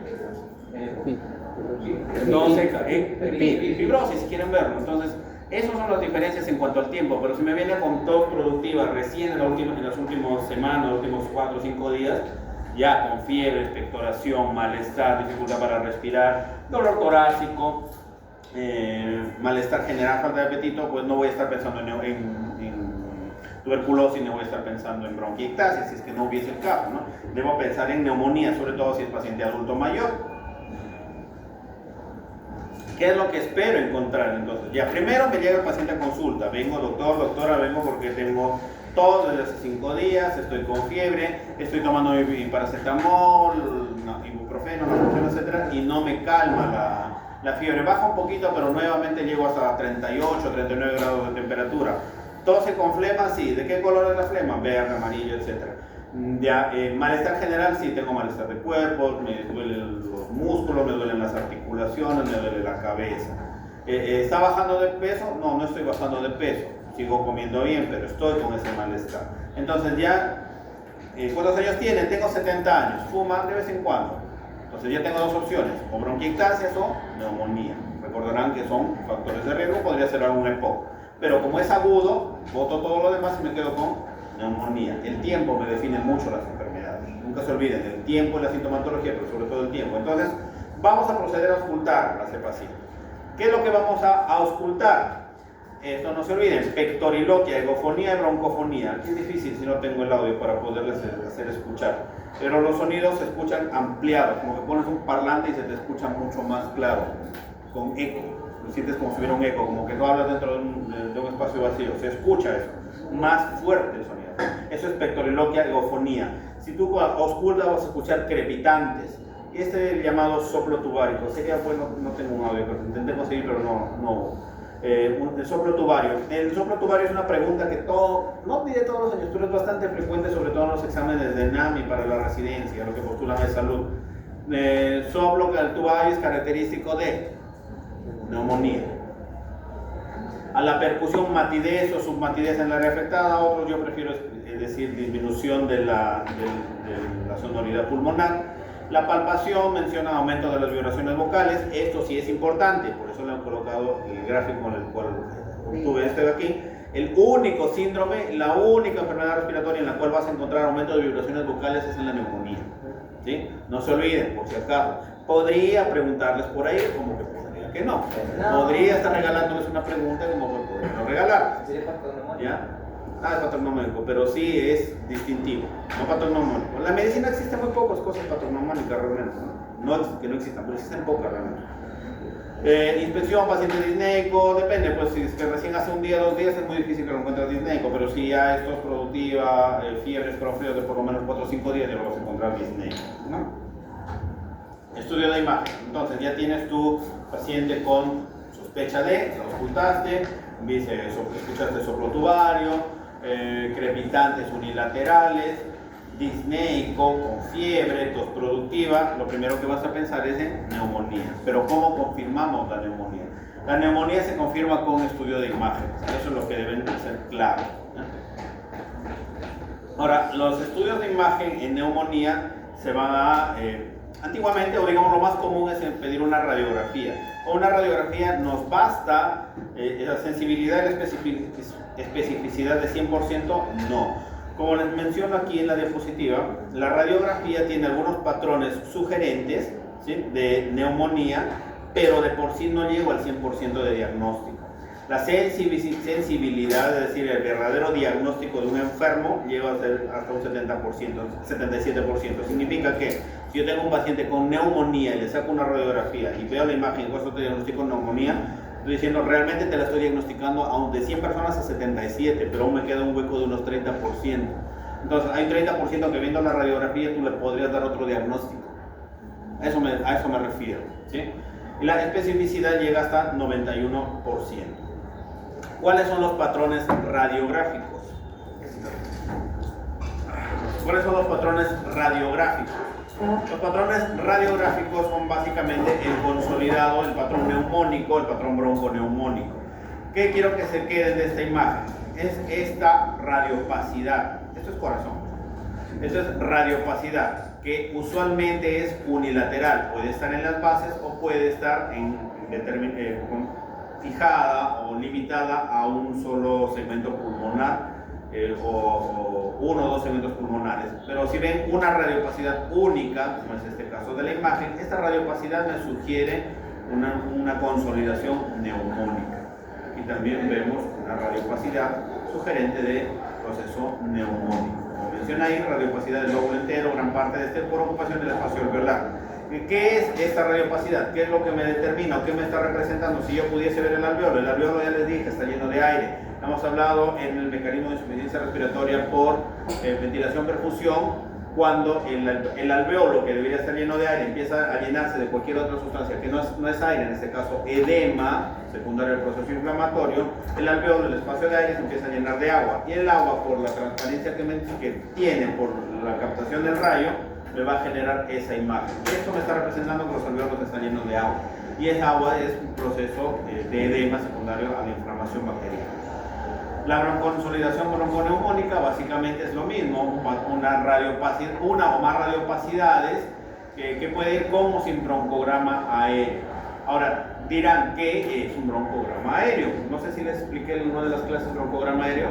No seca, fibrosis, si quieren verlo. Entonces, esas son las diferencias en cuanto al tiempo, pero si me viene con tos productiva recién en las últimas semanas, los últimos 4 o 5 días, ya con fiebre, expectoración, malestar, dificultad para respirar, dolor torácico, malestar general, falta de apetito, pues no voy a estar pensando en tuberculosis, no voy a estar pensando en bronquiectasis, si es que no hubiese el caso, ¿no? Debo pensar en neumonía, sobre todo si es paciente adulto mayor. ¿Qué es lo que espero encontrar entonces? Ya primero me llega el paciente a consulta, vengo doctora, vengo porque tengo tos desde hace 5 días, estoy con fiebre, estoy tomando mi paracetamol, ibuprofeno, etc. y no me calma la fiebre. Baja un poquito, pero nuevamente llego hasta 38, 39 grados de temperatura. Tose con flema, sí. ¿De qué color es la flema? Verde, amarillo, etc. Ya, malestar general, sí, tengo malestar de cuerpo, me duelen los músculos, me duelen las articulaciones, me duele la cabeza. ¿Está bajando de peso? No, no estoy bajando de peso. Sigo comiendo bien, pero estoy con ese malestar. Entonces ya, ¿cuántos años tiene? Tengo 70 años. Fuma de vez en cuando. Entonces ya tengo 2 opciones, o bronquiectasias o neumonía. Recordarán que son factores de riesgo, podría ser algún EPOC. Pero como es agudo, boto todo lo demás y me quedo con neumonía. El tiempo me define mucho las enfermedades. Nunca se olviden, el tiempo y la sintomatología, pero sobre todo el tiempo. Entonces, vamos a proceder a auscultar a ese paciente. ¿Qué es lo que vamos a auscultar? Esto no se olviden, pectoriloquia, egofonía y broncofonía. Aquí es difícil si no tengo el audio para poderles hacer escuchar. Pero los sonidos se escuchan ampliados, como que pones un parlante y se te escucha mucho más claro, con eco. Lo sientes como si hubiera un eco, como que tú hablas dentro de un espacio vacío. Se escucha eso, más fuerte el sonido. Eso es pectoriloquia, egofonía. Si tú auscultas vas a escuchar crepitantes. Este es el llamado soplo tubárico. Sería bueno, no tengo un audio, pero intenté conseguir, pero no. El soplo tubario. El soplo tubario es una pregunta que no diré todos los años, pero es bastante frecuente, sobre todo en los exámenes de NAMI para la residencia, lo que postulan de salud. Soplo tubario es característico de neumonía. A la percusión, matidez o submatidez en la área afectada. Otros yo prefiero decir disminución de la sonoridad pulmonar. La palpación menciona aumento de las vibraciones vocales. Esto sí es importante, por eso le han colocado el gráfico con el cual tuve este de aquí. El único síndrome, la única enfermedad respiratoria en la cual vas a encontrar aumento de vibraciones vocales es en la neumonía, ¿sí? No se olviden, por si acaso. Podría preguntarles por ahí, como que podría que no. Podría estar regalándoles una pregunta, como que podría no regalar. ¿Sería patognomónico? ¿Ya? Es patognomónico, pero sí es distintivo, no patognomónico. En la medicina existen muy pocas cosas patognomónicas realmente, no que no existan, pero existen pocas realmente. Inspección, paciente disneico, depende, pues si es que recién hace un día, 2 días es muy difícil que lo encuentres disneico, pero si ya esto es productiva, fiebres con fríos de por lo menos 4 o 5 días, ya lo vas a encontrar disneico, ¿no? Estudio de imagen, entonces ya tienes tu paciente con sospecha de, lo ocultaste, escuchaste soplo tubario, crepitantes unilaterales, disneico, con fiebre, tos productiva. Lo primero que vas a pensar es en neumonía. Pero ¿cómo confirmamos la neumonía? La neumonía se confirma con estudio de imagen. Eso es lo que deben ser claro, ¿no? Ahora, los estudios de imagen en neumonía se van a... antiguamente, o digamos lo más común es pedir una radiografía. Con una radiografía nos basta la sensibilidad y la especificidad de 100%, no. Como les menciono aquí en la diapositiva, la radiografía tiene algunos patrones sugerentes, ¿sí?, de neumonía, pero de por sí no llego al 100% de diagnóstico. La sensibilidad, es decir, el verdadero diagnóstico de un enfermo, llega a ser hasta un 77%. Significa que si yo tengo un paciente con neumonía y le saco una radiografía y veo la imagen y cuando te diagnostico neumonía, estoy diciendo realmente te la estoy diagnosticando aún de 100 personas a 77, pero aún me queda un hueco de unos 30%. Entonces hay un 30% que viendo la radiografía tú le podrías dar otro diagnóstico. A eso me refiero, ¿sí? Y la especificidad llega hasta 91%. ¿Cuáles son los patrones radiográficos? ¿Cuáles son los patrones radiográficos? Los patrones radiográficos son básicamente el consolidado, el patrón neumónico, el patrón bronconeumónico. ¿Qué quiero que se quede de esta imagen? Es esta radiopacidad. Esto es corazón. Esto es radiopacidad, que usualmente es unilateral. Puede estar en las bases o puede estar fijada o limitada a un solo segmento pulmonar o uno o dos segmentos pulmonares. Pero si ven una radiopacidad única, como es este caso de la imagen, esta radiopacidad me sugiere una consolidación neumónica. Aquí también vemos una radiopacidad sugerente de proceso neumónico. Como menciona ahí, radiopacidad del lóbulo entero, gran parte de este por ocupación del espacio alveolar. ¿Qué es esta radiopacidad? ¿Qué es lo que me determina o qué me está representando? Si yo pudiese ver el alveolo ya les dije, está lleno de aire. Hemos hablado en el mecanismo de insuficiencia respiratoria por ventilación-perfusión, cuando el alveolo, que debería estar lleno de aire, empieza a llenarse de cualquier otra sustancia que no es aire, en este caso edema, secundario al proceso inflamatorio, el alveolo, el espacio de aire, se empieza a llenar de agua. Y el agua, por la transparencia que tiene, por la captación del rayo, me va a generar esa imagen. Esto me está representando que los alveolos están llenos de agua. Y esa agua es un proceso de edema secundario a la inflamación bacteriana. La bronconsolidación bronconeumónica básicamente es lo mismo, una o más radiopacidades que puede ir con o sin broncograma aéreo. Ahora, dirán, ¿qué es un broncograma aéreo? No sé si les expliqué en una de las clases broncograma aéreo.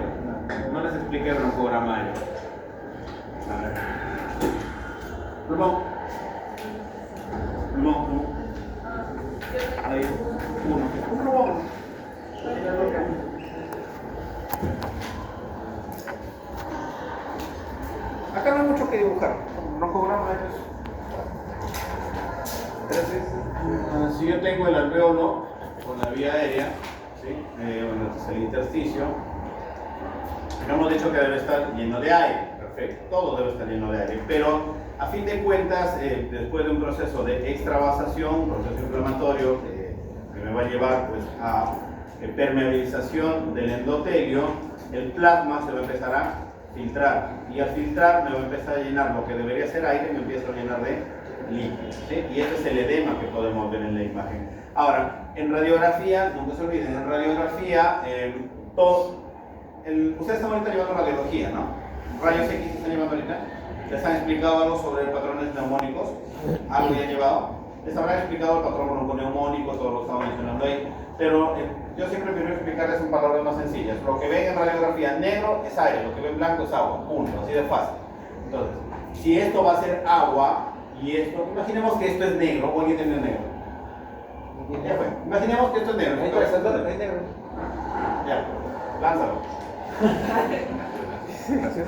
No les expliqué broncograma aéreo. A ver. Pulmón. Ahí, un pulmón. Acá no hay mucho que dibujar. Broncograma es. Si yo tengo el alveolo con la vía aérea, ¿sí? El intersticio, hemos dicho que debe estar lleno de aire. Perfecto, todo debe estar lleno de aire. Pero a fin de cuentas, después de un proceso de extravasación, proceso inflamatorio que me va a llevar pues, a permeabilización del endotelio, el plasma se va a empezar a filtrar. Y al filtrar me va a empezar a llenar lo que debería ser aire, me empieza a llenar de líquido, ¿sí? Y este es el edema que podemos ver en la imagen. Ahora, en radiografía, nunca se olviden, en radiografía, ustedes están ahorita llevando radiología, ¿no? Rayos X están llevando ahorita. ¿Les han explicado algo sobre patrones neumónicos? ¿Algo ya han llevado? Les habrán explicado el patrón bronconeumónico, todo lo que estaba mencionando ahí. Pero yo siempre prefiero explicarles en palabras más sencillas. Lo que ven en radiografía negro es aire, lo que ven blanco es agua, punto, así de fácil. Entonces, si esto va a ser agua y esto, imaginemos que esto es negro, o alguien tiene negro. Ya fue, imaginemos que esto es negro. Ya, lánzalo. Gracias.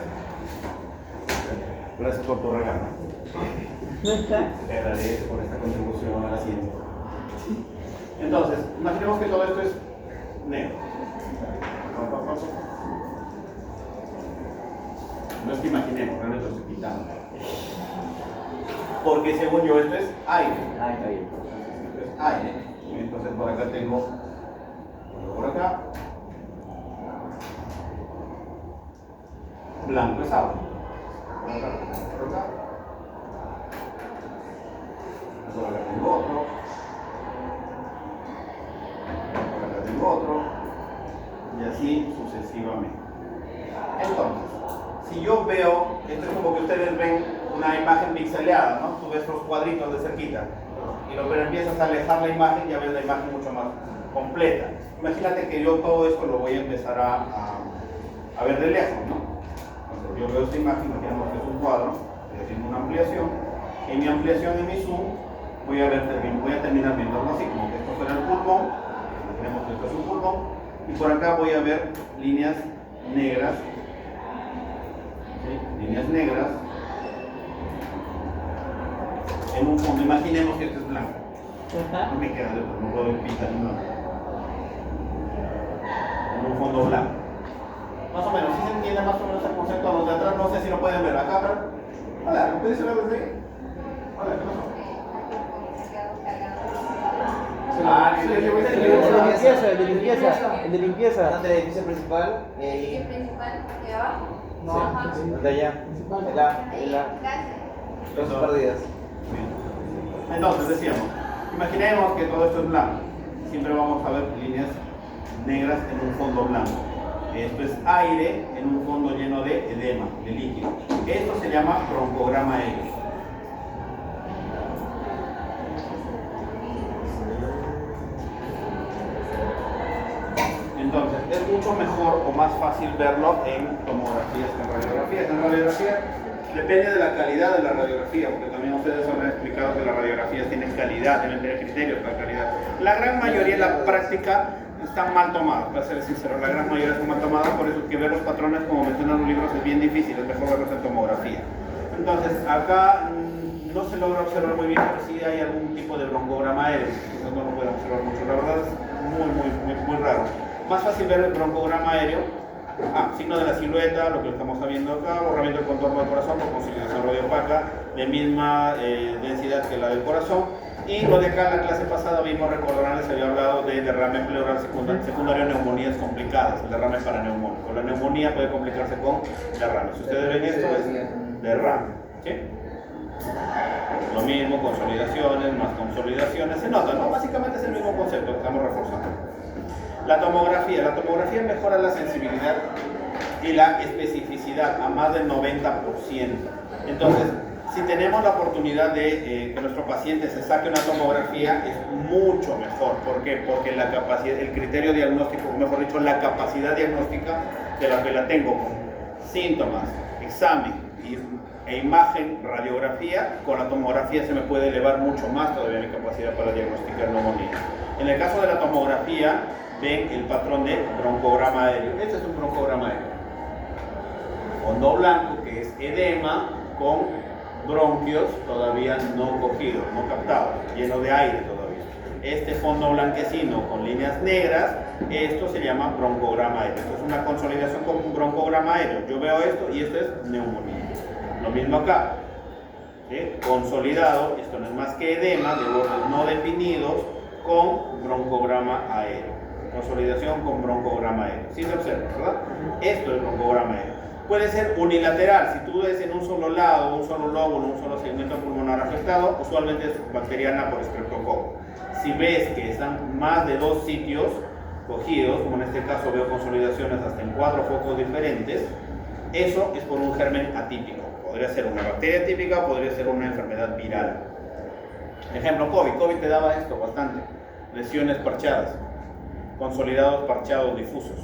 Gracias por tu regalo. Te agradezco por esta contribución a la ciencia. Entonces, imaginemos que todo esto es negro. No es que imaginemos, realmente lo estoy quitando. Porque según yo esto es aire. Esto es aire. Y entonces por acá tengo, por acá, blanco es agua. Por acá. Por acá tengo otro. Por acá tengo otro. Y así sucesivamente. Entonces, si yo veo, esto es como que ustedes ven una imagen pixeleada, ¿no? Tú ves los cuadritos de cerquita. Pero empiezas a alejar la imagen, ya ves la imagen mucho más completa. Imagínate que yo todo esto lo voy a empezar a ver de lejos, ¿no? Entonces yo veo esta imagen, imaginemos que es un cuadro, estoy haciendo una ampliación. En mi ampliación, en mi zoom, voy a terminar viendo algo así, como que esto fuera el pulmón. Imaginemos que esto es un pulmón. Y por acá voy a ver líneas negras. ¿Sí? Líneas negras. En un fondo, imaginemos que esto es blanco. No me queda, no puedo pintar nada. En un fondo blanco. Más o menos, si se entiende más o menos el concepto a los de atrás, no sé si lo pueden ver acá, pero. Hola, ¿me puedes hablar desde ahí? Hola, ¿qué pasó? El de limpieza. ¿Dónde el edificio principal? El principal, de abajo. No, de allá. Ahí, gracias. Dosis perdidas. Bien. Entonces decíamos, imaginemos que todo esto es blanco. Siempre vamos a ver líneas negras en un fondo blanco. Esto es aire en un fondo lleno de edema, de líquido. Esto se llama broncograma aéreo. Entonces, es mucho mejor o más fácil verlo en tomografías que en radiografías. En radiografía depende de la calidad de la radiografía, porque también ustedes han explicado que las radiografías tienen calidad, deben tener criterios para calidad. La gran mayoría en la práctica están mal tomadas, para ser sincero, la gran mayoría están mal tomadas, por eso que ver los patrones, como mencionan los libros, es bien difícil, es mejor verlos en tomografía. Entonces, acá no se logra observar muy bien, pero sí hay algún tipo de broncograma aéreo, entonces no lo podemos observar mucho, la verdad es muy raro. Más fácil ver el broncograma aéreo, signo de la silueta, lo que estamos viendo acá, borramiento del contorno del corazón por consolidación radiopaca, de misma densidad que la del corazón. Y lo de acá, en la clase pasada vimos, recordarán, les había hablado de derrame pleural secundario, neumonías complicadas, el derrame paraneumónico. La neumonía puede complicarse con derrame. Si ustedes ven esto, es derrame. ¿Sí? Lo mismo, consolidaciones, más consolidaciones, se nota, ¿no? Básicamente es el mismo concepto que estamos reforzando. La tomografía mejora la sensibilidad y la especificidad a más del 90%. Entonces, si tenemos la oportunidad de que nuestro paciente se saque una tomografía, es mucho mejor. ¿Por qué? Porque la capacidad, el criterio diagnóstico, mejor dicho, la capacidad diagnóstica de la que la tengo con síntomas, examen e imagen, radiografía, con la tomografía se me puede elevar mucho más todavía mi capacidad para diagnosticar neumonía. En el caso de la tomografía, ven el patrón de broncograma aéreo. Este es un broncograma aéreo. Fondo blanco, que es edema, con bronquios todavía no cogidos, no captados, lleno de aire todavía. Este fondo blanquecino con líneas negras, esto se llama broncograma aéreo. Esto es una consolidación con un broncograma aéreo. Yo veo esto y esto es neumonía. Lo mismo acá. ¿Sí? Consolidado, esto no es más que edema de bordes no definidos con broncograma aéreo. Consolidación con broncograma aéreo. ¿Sí se observa, verdad? Esto es broncograma aéreo. Puede ser unilateral, si tú ves en un solo lado, un solo lóbulo, un solo segmento pulmonar afectado, usualmente es bacteriana por estreptococo. Si ves que están más de 2 sitios cogidos, como en este caso veo consolidaciones hasta en 4 focos diferentes, eso es por un germen atípico. Podría ser una bacteria típica o podría ser una enfermedad viral. Ejemplo, COVID. COVID te daba esto bastante. Lesiones parchadas, consolidados parchados difusos.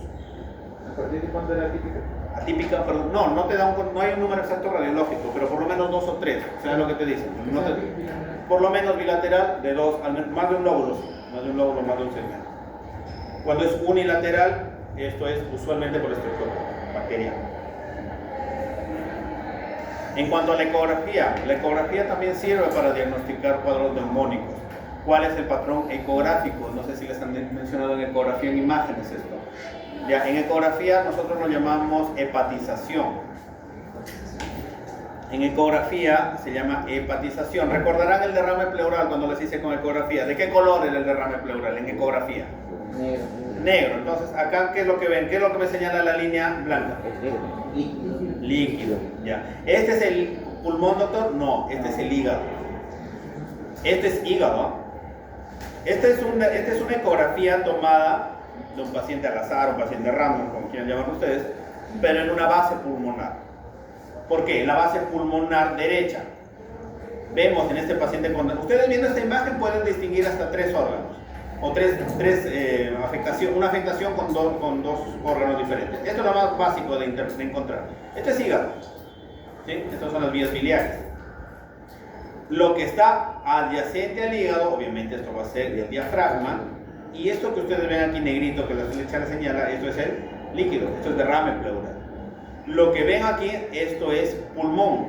¿A partir de cuándo era típica? Atípica, perdón, no te da no hay un número exacto radiológico, pero por lo menos 2 o 3, ¿sabes lo que te dicen? No por lo menos bilateral, de 2, más de un lóbulo, más de un segmento. Cuando es unilateral, esto es usualmente por estreptococo bacteriano. En cuanto a la ecografía también sirve para diagnosticar cuadros neumónicos. ¿Cuál es el patrón ecográfico? No sé si les han mencionado en ecografía en imágenes esto. Ya, en ecografía nosotros lo llamamos hepatización. En ecografía se llama hepatización. Recordarán el derrame pleural cuando les hice con ecografía. ¿De qué color era el derrame pleural en ecografía? Negro. Negro. Entonces, acá, ¿qué es lo que ven? ¿Qué es lo que me señala la línea blanca? Líquido. Líquido. Ya. ¿Este es el pulmón, doctor? No, este es el hígado. Este es hígado. Esta es una ecografía tomada de un paciente al azar, un paciente random, como quieran llamarlo ustedes, pero en una base pulmonar. ¿Por qué? En la base pulmonar derecha. Vemos en este paciente, ustedes viendo esta imagen pueden distinguir hasta 3 órganos, o una afectación con dos órganos diferentes. Esto es lo más básico de encontrar. Este es hígado. ¿Sí? Estas son las vías biliares. Lo que está adyacente al hígado, obviamente esto va a ser el diafragma, y esto que ustedes ven aquí negrito que la flecha le señala, esto es el líquido, esto es derrame pleural. Lo que ven aquí, esto es pulmón.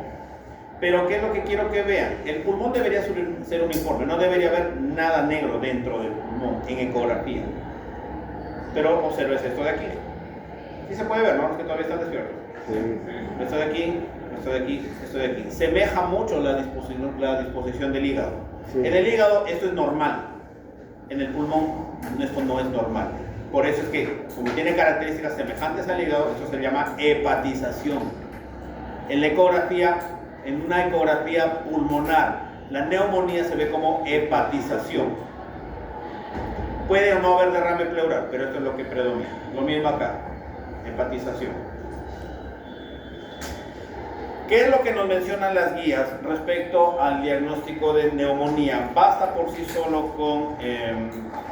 Pero ¿qué es lo que quiero que vean? El pulmón debería ser uniforme, no debería haber nada negro dentro del pulmón en ecografía. Pero observes esto de aquí. Sí se puede ver, ¿no? Los que todavía están despiertos. Sí. Esto de aquí, esto de aquí, esto de aquí. Semeja mucho la disposición del hígado. Sí. En el hígado esto es normal. En el pulmón esto no es normal. Por eso es que, como tiene características semejantes al hígado, esto se llama hepatización. En la ecografía en una ecografía pulmonar, la neumonía se ve como hepatización. Puede o no haber derrame pleural, pero esto es lo que predomina. Lo mismo acá, hepatización. ¿Qué es lo que nos mencionan las guías respecto al diagnóstico de neumonía? Basta por sí solo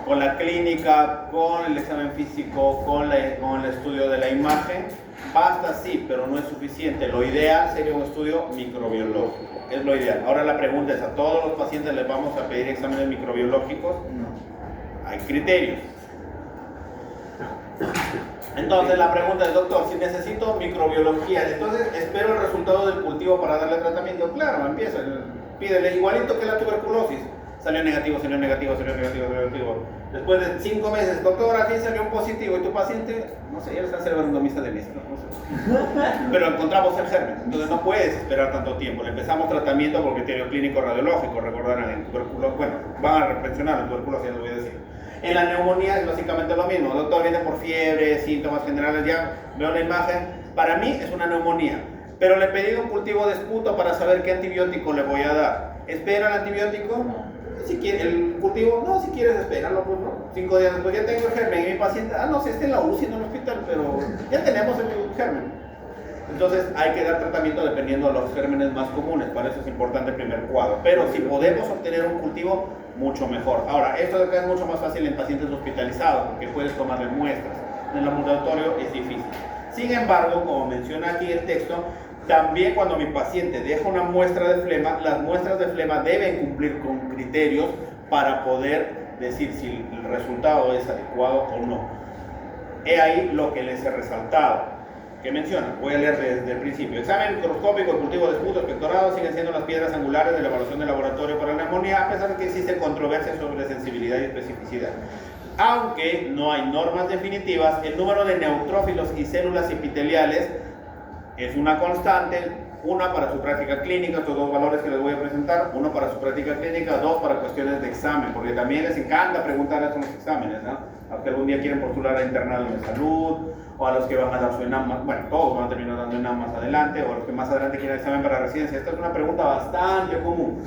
con la clínica, con el examen físico, con el estudio de la imagen. Basta sí, pero no es suficiente. Lo ideal sería un estudio microbiológico. Es lo ideal. Ahora la pregunta es, ¿a todos los pacientes les vamos a pedir exámenes microbiológicos? No. Hay criterios. Entonces la pregunta es, doctor, si necesito microbiología, entonces espero el resultado del cultivo para darle tratamiento. Claro, empieza, pídele igualito que la tuberculosis. Salió negativo, salió negativo, salió negativo, salió negativo. Después de 5 meses, doctor, aquí salió un positivo y tu paciente, no sé, ya le están celebrando misa de misa, no sé. Pero encontramos el germen, entonces no puedes esperar tanto tiempo. Le empezamos tratamiento por criterio clínico radiológico, recordarán en tuberculosis, bueno, van a represionar en tuberculosis, ya les voy a decir. En la neumonía es básicamente lo mismo. El doctor viene por fiebre, síntomas generales, ya veo la imagen. Para mí es una neumonía, pero le he pedido un cultivo de esputo para saber qué antibiótico le voy a dar. ¿Espera el antibiótico? Si quiere, el cultivo, no, si quieres esperarlo, pues no. 5 días después ya tengo el germen y mi paciente, no, si está en la UCI, no en el hospital, pero ya tenemos el germen. Entonces hay que dar tratamiento dependiendo de los gérmenes más comunes, para eso es importante el primer cuadro. Pero si podemos obtener un cultivo, mucho mejor. Ahora, esto de acá es mucho más fácil en pacientes hospitalizados, porque puedes tomarle muestras. En el ambulatorio es difícil. Sin embargo, como menciona aquí el texto, también cuando mi paciente deja una muestra de flema, las muestras de flema deben cumplir con criterios para poder decir si el resultado es adecuado o no. He ahí lo que les he resaltado. ¿Qué menciona? Voy a leer desde el principio. Examen microscópico, cultivo de esputo, espectorado siguen siendo las piedras angulares de la evaluación de laboratorio para la neumonía, a pesar de que existe controversia sobre sensibilidad y especificidad. Aunque no hay normas definitivas, el número de neutrófilos y células epiteliales es una constante, una para su práctica clínica, estos dos valores que les voy a presentar, uno para su práctica clínica, dos para cuestiones de examen, porque también les encanta preguntar eso en los exámenes, ¿no? A los que algún día quieren postular a internado en salud, o a los que van a dar su ENAM, bueno, todos van a terminar dando ENAM más adelante, o a los que más adelante quieren examen para residencia. Esta es una pregunta bastante común.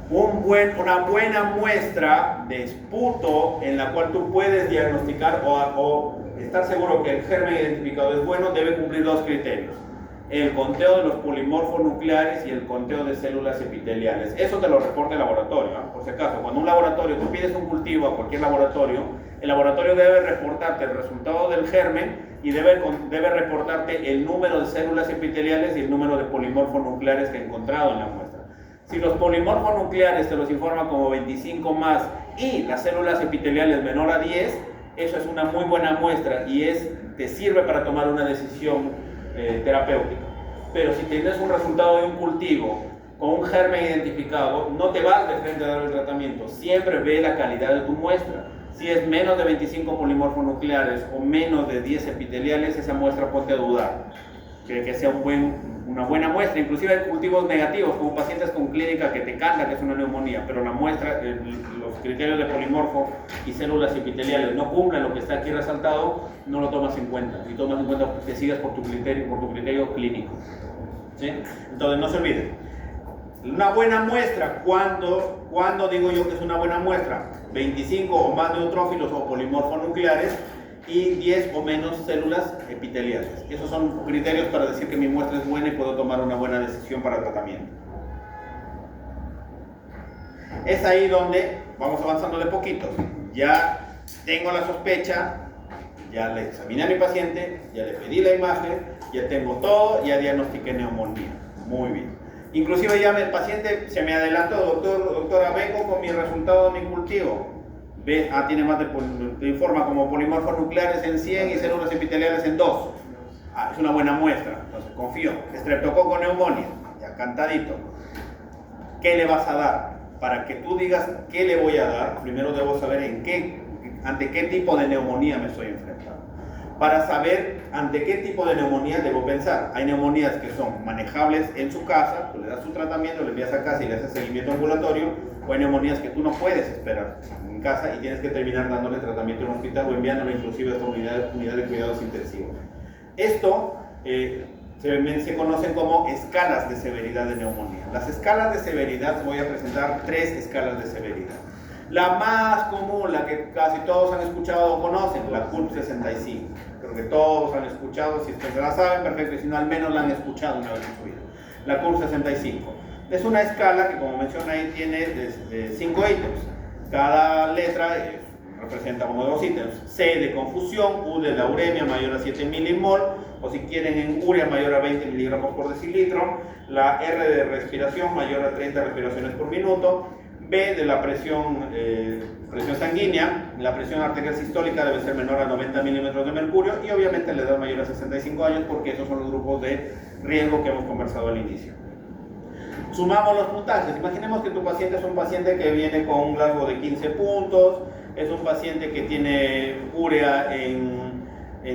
Una buena muestra de esputo en la cual tú puedes diagnosticar o estar seguro que el germen identificado es bueno, debe cumplir dos criterios: el conteo de los polimorfos nucleares y el conteo de células epiteliales. Eso te lo reporta el laboratorio, ¿eh? Por si acaso, cuando un laboratorio, tú pides un cultivo a cualquier laboratorio, el laboratorio debe reportarte el resultado del germen y debe reportarte el número de células epiteliales y el número de polimorfos nucleares que ha encontrado en la muestra. Si los polimorfos nucleares te los informa como 25 más y las células epiteliales menor a 10, eso es una muy buena muestra y te sirve para tomar una decisión terapéutica. Pero si tienes un resultado de un cultivo con un germen identificado, no te vas de frente a dar el tratamiento. Siempre ve la calidad de tu muestra. Si es menos de 25 polimorfos nucleares o menos de 10 epiteliales, esa muestra ponte a dudar que sea una buena muestra. Inclusive hay cultivos negativos, como pacientes con clínica que te canta que es una neumonía, pero la muestra, los criterios de polimorfo y células epiteliales no cumplen lo que está aquí resaltado, no lo tomas en cuenta. Y tomas en cuenta que sigas por tu criterio clínico. ¿Sí? Entonces no se olviden. Una buena muestra, ¿cuándo digo yo que es una buena muestra? 25 o más neutrófilos o polimorfos nucleares y 10 o menos células epiteliales. Esos son criterios para decir que mi muestra es buena y puedo tomar una buena decisión para el tratamiento. Es ahí donde vamos avanzando de poquito. Ya tengo la sospecha, ya le examiné a mi paciente, ya le pedí la imagen, ya tengo todo, ya diagnostiqué neumonía. Muy bien. Inclusive ya el paciente se me adelantó, doctora, vengo con mi resultado de mi cultivo. Ve, tiene más te informa como polimorfos nucleares en 100 y células epiteliales en 2. Es una buena muestra, entonces confío. Estreptococo neumonía, ya cantadito. ¿Qué le vas a dar? Para que tú digas qué le voy a dar, primero debo saber ante qué tipo de neumonía me estoy enfrentando. Para saber ante qué tipo de neumonía debo pensar. Hay neumonías que son manejables en su casa, tú le das su tratamiento, le envías a casa y le haces seguimiento ambulatorio, o hay neumonías que tú no puedes esperar en casa y tienes que terminar dándole tratamiento en un hospital o enviándolo inclusive a esta unidad de cuidados intensivos. Esto se se conocen como escalas de severidad de neumonía. Las escalas de severidad, voy a presentar 3 escalas de severidad. La más común, la que casi todos han escuchado o conocen, la CURB 65. Creo que todos han escuchado, si ustedes la saben, perfecto, y si no, al menos la han escuchado una vez en su vida. La CURB 65. Es una escala que, como menciona ahí, tiene 5 ítems. Cada letra representa uno de los ítems. C de confusión, U de la uremia mayor a 7 milimol, o si quieren en urea mayor a 20 miligramos por decilitro. La R de respiración mayor a 30 respiraciones por minuto. B de la presión sanguínea, la presión arterial sistólica debe ser menor a 90 milímetros de mercurio y obviamente la edad mayor a 65 años porque esos son los grupos de riesgo que hemos conversado al inicio. Sumamos los puntajes. Imaginemos que tu paciente es un paciente que viene con un Glasgow de 15 puntos, es un paciente que tiene urea en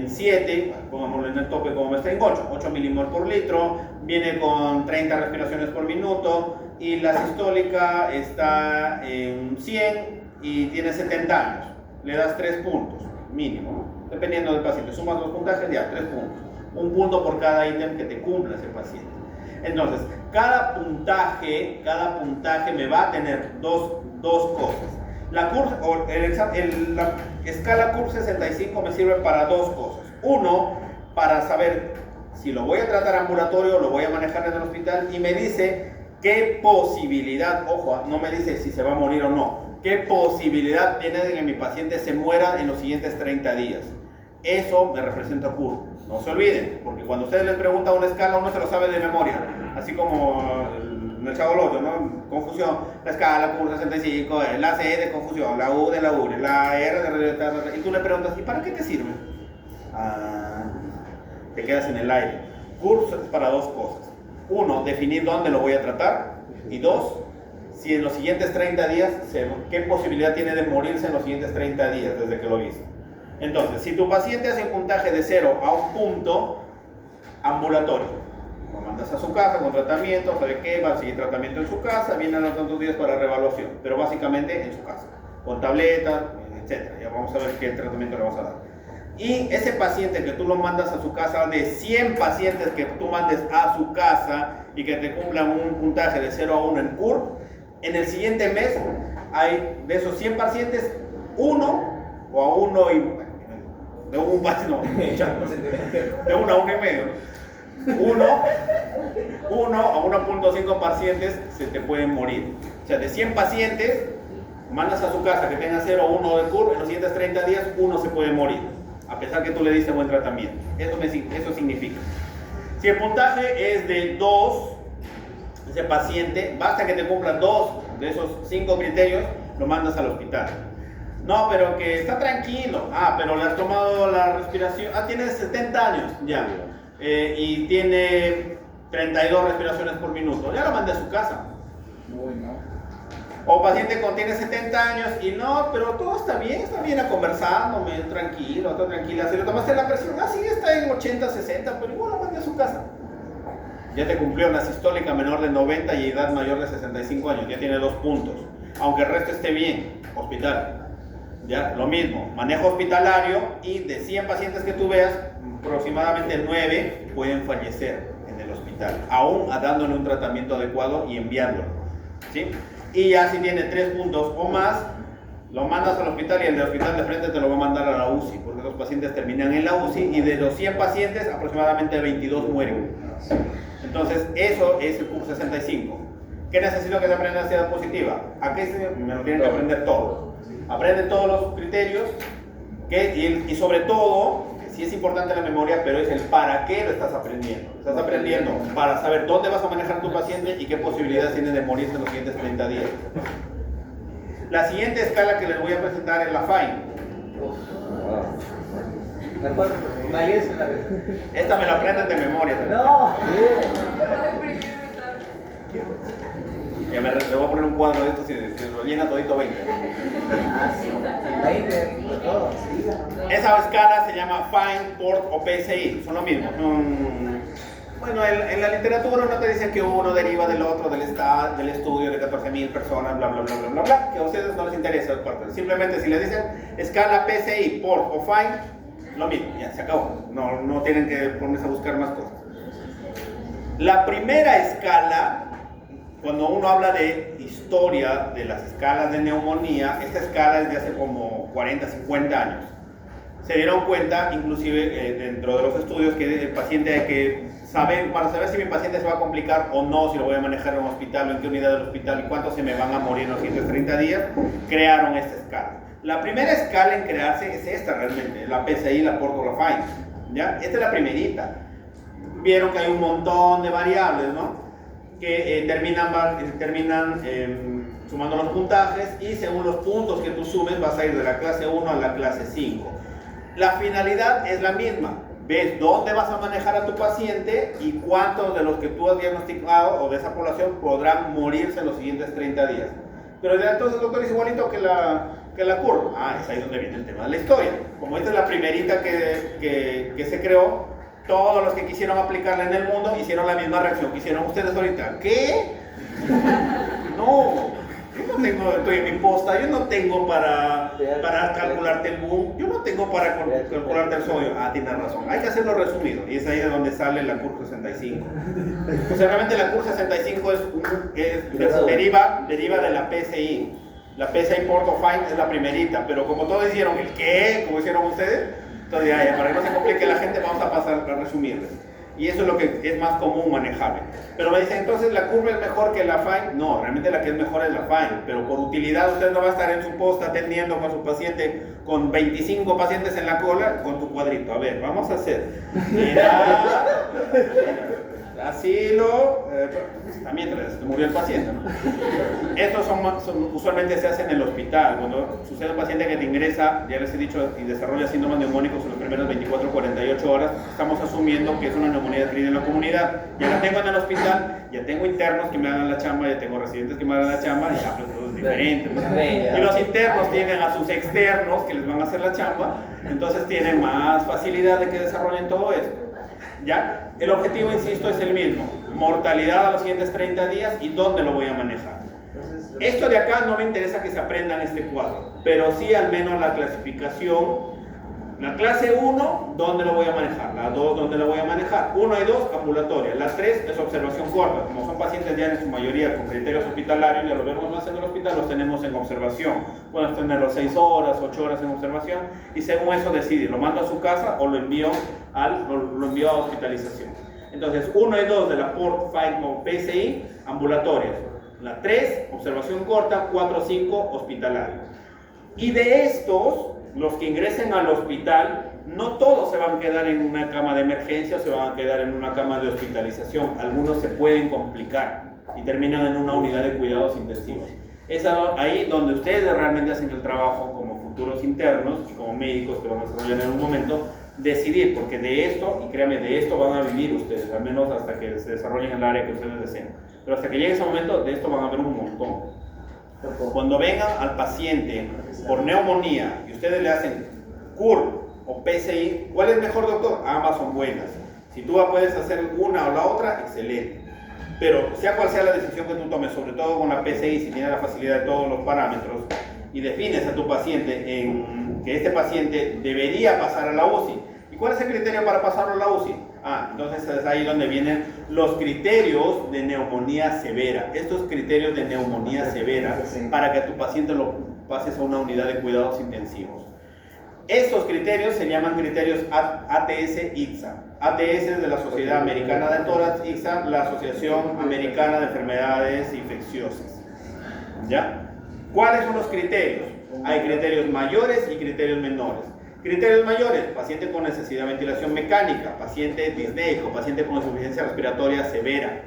7, pongámoslo en el tope como está en 8 milimol por litro, viene con 30 respiraciones por minuto, y la sistólica está en 100 y tiene 70 años. Le das 3 puntos, mínimo, dependiendo del paciente. Sumas los puntajes, ya, 3 puntos. 1 punto por cada ítem que te cumpla ese paciente. Entonces, cada puntaje me va a tener dos cosas. La escala CURB 65 me sirve para 2 cosas. Uno, para saber si lo voy a tratar ambulatorio o lo voy a manejar en el hospital, y me dice qué posibilidad, ojo, no me dice si se va a morir o no, qué posibilidad tiene de que mi paciente se muera en los siguientes 30 días. Eso me representa CURB. No se olviden, porque cuando ustedes les preguntan una escala, uno se lo sabe de memoria, así como en el Chavo del Ocho, ¿no? Confusión, la escala CURB 65, la C de confusión, la U de la URE, la R de... Y tú le preguntas, ¿y para qué te sirve? Te quedas en el aire. CURB es para 2 cosas. 1, definir dónde lo voy a tratar. Y 2, si en los siguientes 30 días, qué posibilidad tiene de morirse en los siguientes 30 días desde que lo hizo. Entonces, si tu paciente hace un puntaje de 0 a 1 punto, ambulatorio. Lo mandas a su casa con tratamiento, sabe qué, va a seguir tratamiento en su casa, viene a los tantos días para reevaluación, pero básicamente en su casa, con tabletas, etc. Ya vamos a ver qué tratamiento le vas a dar. Y ese paciente que tú lo mandas a su casa, de 100 pacientes que tú mandes a su casa y que te cumplan un puntaje de 0 a 1 en CURB, en el siguiente mes hay de esos 100 pacientes, 1 o a 1 y... de 1 a 1,5. 1 a 1.5 pacientes se te pueden morir. O sea, de 100 pacientes, mandas a su casa que tenga 0 o 1 de CURB, en los siguientes 30 días, 1 se puede morir, a pesar que tú le diste buen tratamiento. Eso significa. Si el puntaje es de 2, ese paciente, basta que te cumplan 2 de esos 5 criterios, lo mandas al hospital. No, pero que está tranquilo. Pero le has tomado la respiración. Tiene 70 años ya. Y tiene 32 respiraciones por minuto. Ya lo mandé a su casa. O paciente tiene 70 años y no, pero todo está bien conversándome, tranquilo, todo tranquila. Si le tomaste la presión, sí está en 80, 60, pero igual lo mandé a su casa. Ya te cumplió una sistólica menor de 90 y edad mayor de 65 años, ya tiene 2 puntos. Aunque el resto esté bien, hospital. Ya, lo mismo, manejo hospitalario, y de 100 pacientes que tú veas, aproximadamente 9 pueden fallecer en el hospital, aún dándole un tratamiento adecuado y enviándolo, ¿sí? Y ya si tiene 3 puntos o más, lo mandas al hospital y el del hospital de frente te lo va a mandar a la UCI, porque los pacientes terminan en la UCI y de los 100 pacientes, aproximadamente 22 mueren. Entonces, eso es el CURB 65. ¿Qué necesito que se aprenda ansiedad positiva? Aquí me lo tienen que aprender todo. Aprende todos los criterios y sobre todo, sí es importante la memoria, pero es el para qué lo estás aprendiendo. Estás aprendiendo para saber dónde vas a manejar tu paciente y qué posibilidades tiene de morirse en los siguientes 30 días. La siguiente escala que les voy a presentar es la FINE. Esta me la aprenden de memoria. No. Ya le voy a poner un cuadro de esto, si lo llena todito 20. Esa escala se llama FINE, PORT o PSI, son lo mismo. Bueno, en la literatura uno te dice que uno deriva del otro, del estudio de 14.000 personas, bla, bla, bla, bla, bla, bla, que a ustedes no les interesa. Simplemente si les dicen escala PSI, PORT o FINE, lo mismo, ya se acabó. No tienen que ponerse a buscar más cosas. La primera escala, cuando uno habla de historia de las escalas de neumonía, esta escala es de hace como 40, 50 años. Se dieron cuenta, inclusive dentro de los estudios, que el paciente hay que saber, para saber si mi paciente se va a complicar o no, si lo voy a manejar en un hospital o en qué unidad del hospital y cuántos se me van a morir en los 130 días, crearon esta escala. La primera escala en crearse es esta realmente, la PCI, la Porter-Lafine, ¿ya? Esta es la primerita. Vieron que hay un montón de variables, ¿no? Que terminan sumando los puntajes, y según los puntos que tú sumes vas a ir de la clase 1 a la clase 5. La finalidad es la misma. Ves dónde vas a manejar a tu paciente y cuántos de los que tú has diagnosticado o de esa población podrán morirse en los siguientes 30 días. Pero ya entonces, doctor, es igualito que la curva. Ah, es ahí donde viene el tema de la historia. Como esta es la primerita que se creó, todos los que quisieron aplicarla en el mundo hicieron la misma reacción que hicieron ustedes ahorita. ¿Qué? No, yo no tengo, estoy en mi posta, yo no tengo para calcularte el boom, yo no tengo para calcularte el sodio. Ah, tienes razón, hay que hacerlo resumido, y es ahí de donde sale la curva 65. O sea, realmente la curva 65 deriva de la PCI. La PCI Porter-Lafine es la primerita, pero como todos hicieron el ¿qué? Como hicieron ustedes, entonces ya, para que no se complique la gente, vamos a pasar a resumirles. Y eso es lo que es más común manejable. Pero me dicen, entonces, ¿la curva es mejor que la Fine? No, realmente la que es mejor es la Fine. Pero por utilidad usted no va a estar en su posta atendiendo con su paciente, con 25 pacientes en la cola, con tu cuadrito. A ver, vamos a hacer. Mira, así también murió el paciente, ¿no? Estos usualmente se hacen en el hospital. Cuando sucede un paciente que te ingresa, ya les he dicho, y desarrolla síntomas neumónicos en las primeras 24 o 48 horas, estamos asumiendo que es una neumonía adquirida en la comunidad. Ya la tengo en el hospital, ya tengo internos que me hagan la chamba, ya tengo residentes que me hagan la chamba, y ya pues todo es diferente, ¿no? Y los internos tienen a sus externos que les van a hacer la chamba, entonces tienen más facilidad de que desarrollen todo esto. ¿Ya? El objetivo, insisto, es el mismo: mortalidad a los siguientes 30 días y dónde lo voy a manejar. Esto de acá no me interesa que se aprendan este cuadro, pero sí al menos la clasificación. La clase 1, ¿dónde lo voy a manejar? La 2, ¿dónde lo voy a manejar? 1 y 2, ambulatoria. La 3 es observación corta. Como son pacientes ya en su mayoría con criterios hospitalarios, ya los vemos más en el hospital, los tenemos en observación. Pueden tenerlos 6 horas, 8 horas en observación, y según eso decide, ¿lo mando a su casa o lo envío a hospitalización? Entonces, 1 y 2 de la Porter-Lafine o PCI, ambulatorias. La 3, observación corta. 4, 5, hospitalario. Y de estos, los que ingresen al hospital, no todos se van a quedar en una cama de emergencia o se van a quedar en una cama de hospitalización. Algunos se pueden complicar y terminan en una unidad de cuidados intensivos. Es ahí donde ustedes realmente hacen el trabajo como futuros internos y como médicos que van a desarrollar en un momento, decidir, porque de esto, y créanme, de esto van a vivir ustedes, al menos hasta que se desarrollen en el área que ustedes deseen. Pero hasta que llegue ese momento, de esto van a ver un montón. Cuando vengan al paciente por neumonía y ustedes le hacen CUR o PCI, ¿cuál es mejor, doctor? Ambas son buenas. Si tú puedes hacer una o la otra, excelente. Pero sea cual sea la decisión que tú tomes, sobre todo con la PCI, si tienes la facilidad de todos los parámetros y defines a tu paciente en que este paciente debería pasar a la UCI. ¿Y cuál es el criterio para pasarlo a la UCI? Entonces es ahí donde vienen los criterios de neumonía severa. Estos criterios de neumonía severa para que a tu paciente lo pases a una unidad de cuidados intensivos. Estos criterios se llaman criterios ATS-ICSA. ATS es de la Sociedad Americana de Tórax, ICSA, la Asociación Americana de Enfermedades Infecciosas. ¿Ya? ¿Cuáles son los criterios? Hay criterios mayores y criterios menores. Criterios mayores: paciente con necesidad de ventilación mecánica, paciente disneico, paciente con insuficiencia respiratoria severa.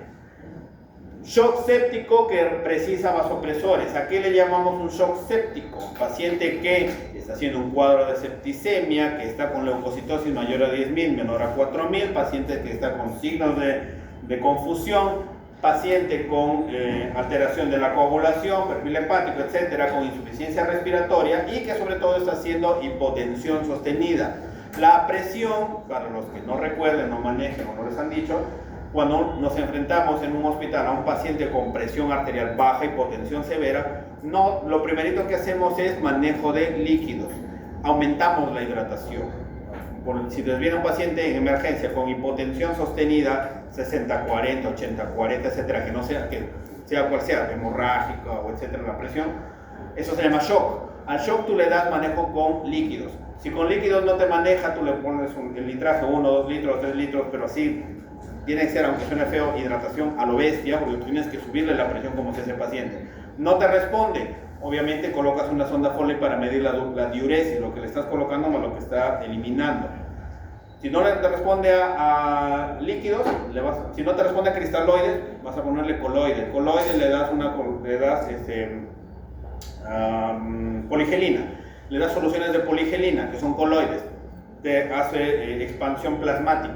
Shock séptico que precisa vasopresores. ¿A qué le llamamos un shock séptico? Paciente que está haciendo un cuadro de septicemia, que está con leucocitosis mayor a 10.000, menor a 4.000, paciente que está con signos de confusión, paciente con alteración de la coagulación, perfil hepático, etcétera, con insuficiencia respiratoria y que sobre todo está haciendo hipotensión sostenida. La presión, para los que no recuerden, no manejen o no les han dicho, cuando nos enfrentamos en un hospital a un paciente con presión arterial baja, hipotensión severa, lo primerito que hacemos es manejo de líquidos. Aumentamos la hidratación. si te viene un paciente en emergencia con hipotensión sostenida, 60-40, 80-40, etcétera, que sea cual sea, hemorrágica o etcétera, la presión, eso se llama shock. Al shock tú le das manejo con líquidos. Si con líquidos no te maneja, tú le pones el litraje, 1, 2 litros, 3 litros, pero así tiene que ser, aunque suene feo, hidratación a lo bestia, porque tú tienes que subirle la presión como si ese paciente no te responde. Obviamente colocas una sonda Foley para medir la diuresis, lo que le estás colocando más lo que está eliminando. Si no te responde a líquidos, si no te responde a cristaloides, vas a ponerle coloides. Coloides le das poligelina. Le das soluciones de poligelina, que son coloides. Te hace expansión plasmática.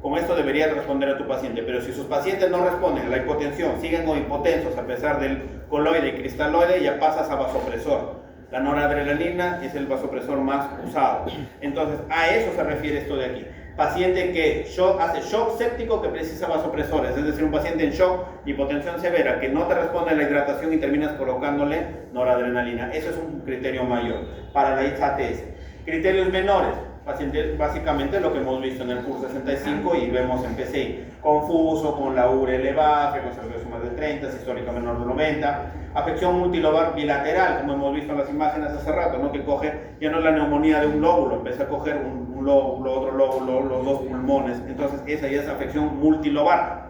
Con esto deberías responder a tu paciente, pero si sus pacientes no responden a la hipotensión, siguen con hipotensos a pesar del coloide y cristaloide, ya pasas a vasopresor. La noradrenalina es el vasopresor más usado. Entonces, a eso se refiere esto de aquí. Paciente que hace shock séptico que precisa vasopresores, es decir, un paciente en shock, hipotensión severa, que no te responde a la hidratación y terminas colocándole noradrenalina. Eso es un criterio mayor para la IHATS. Criterios menores. Pacientes, básicamente lo que hemos visto en el curso 65 y vemos en PCI, confuso, con la URE elevada, frecuencia cardíaca más de 30, sistólica menor de 90, afección multilobar bilateral, como hemos visto en las imágenes hace rato, ¿no? Que coge, ya no es la neumonía de un lóbulo, empieza a coger un lóbulo, otro lóbulo, los dos pulmones, entonces esa ya es afección multilobar.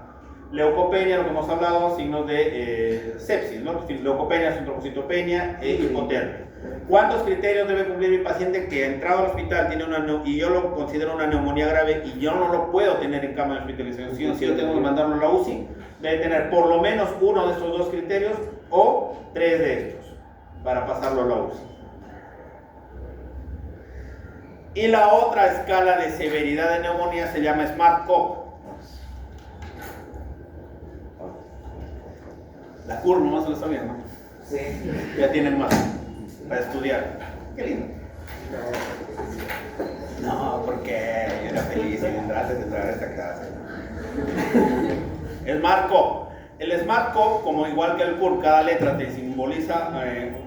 Leucopenia, lo que hemos hablado, signos de sepsis, ¿no? Leucopenia, trombocitopenia e hipotermia. ¿Cuántos criterios debe cumplir mi paciente que ha entrado al hospital y yo lo considero una neumonía grave y yo no lo puedo tener en cama de hospitalización, si yo tengo que mandarlo a la UCI? Debe tener por lo menos uno de estos dos criterios o 3 de estos para pasarlo a la UCI. Y la otra escala de severidad de neumonía se llama SMART-CoV. La curva más se lo sabían, ¿no? Sí. Ya tienen más para estudiar. Qué lindo. No, porque yo era feliz antes de entrar a esta clase. SMART-CoV. El SMART-CoV, como igual que el CUR, cada letra te simboliza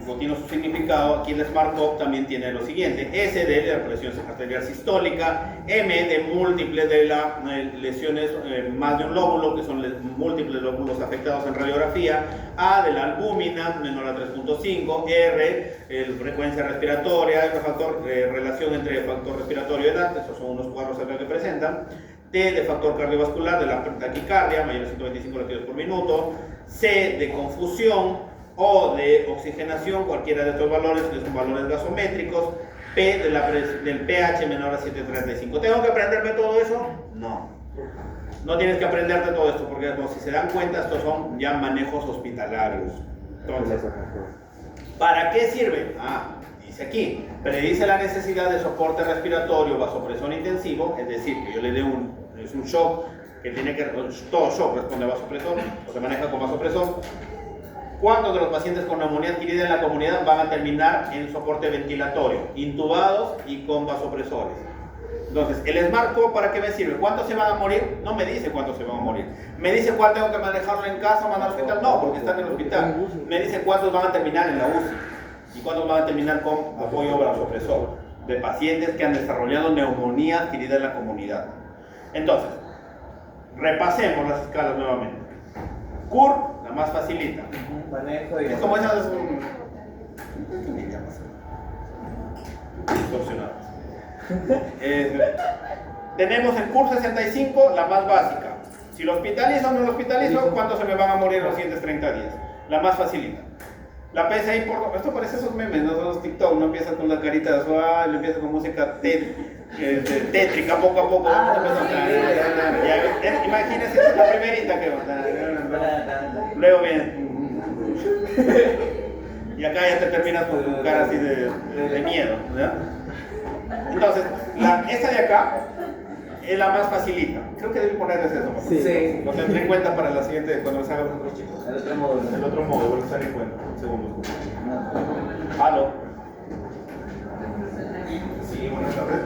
o tiene su significado. Aquí el SMART-CoV también tiene lo siguiente: S de la presión arterial sistólica, M de múltiples de las lesiones, más de un lóbulo, que son múltiples lóbulos afectados en radiografía, A de la albúmina, menor a 3.5, R, frecuencia respiratoria, relación entre factor respiratorio y edad, esos son unos cuadros acá que presentan. T de factor cardiovascular, de la taquicardia, mayor a 125 latidos por minuto. C de confusión. O de oxigenación, cualquiera de estos valores, que son valores gasométricos. P del pH menor a 7.35. ¿Tengo que aprenderme todo eso? No. No tienes que aprenderte todo esto, porque si se dan cuenta, estos son ya manejos hospitalarios. Entonces, ¿para qué sirve? Dice aquí, predice la necesidad de soporte respiratorio, vasopresor intensivo, es decir, que yo le dé es un shock, que tiene que, todo shock responde a vasopresor, o se maneja con vasopresor. ¿Cuántos de los pacientes con neumonía adquirida en la comunidad van a terminar en soporte ventilatorio, intubados y con vasopresores? Entonces, el SMART-CoV, ¿para qué me sirve? ¿Cuántos se van a morir? No me dice cuántos se van a morir. ¿Me dice cuál tengo que manejarlo en casa o mandar al hospital? No, porque está en el hospital. Me dice cuántos van a terminar en la UCI y cuántos van a terminar con apoyo vasopresor, de pacientes que han desarrollado neumonía adquirida en la comunidad. Entonces, repasemos las escalas nuevamente. CUR, la más facilita. Es como esas distorsionadas. Tenemos el CUR 65, la más básica. Si lo hospitalizo o no lo hospitalizo, ¿cuántos se me van a morir en los siguientes 30 días? La más facilita. La PSI, esto parece esos memes, ¿no? Los TikTok, no empieza con la carita suave, lo empieza con música tétrica, poco a poco. Imagínense, esa es la primerita que va. Luego viene. Y acá ya te terminas con tu cara así de miedo, ¿verdad? Entonces, esta de acá es la más facilita. Creo que debí ponerles eso. Sí. Lo tendré en cuenta para la siguiente, cuando les haga los otros chicos. El otro módulo. El otro módulo, lo estaré en cuenta. Un segundo. ¿Aló? Sí, buenas tardes.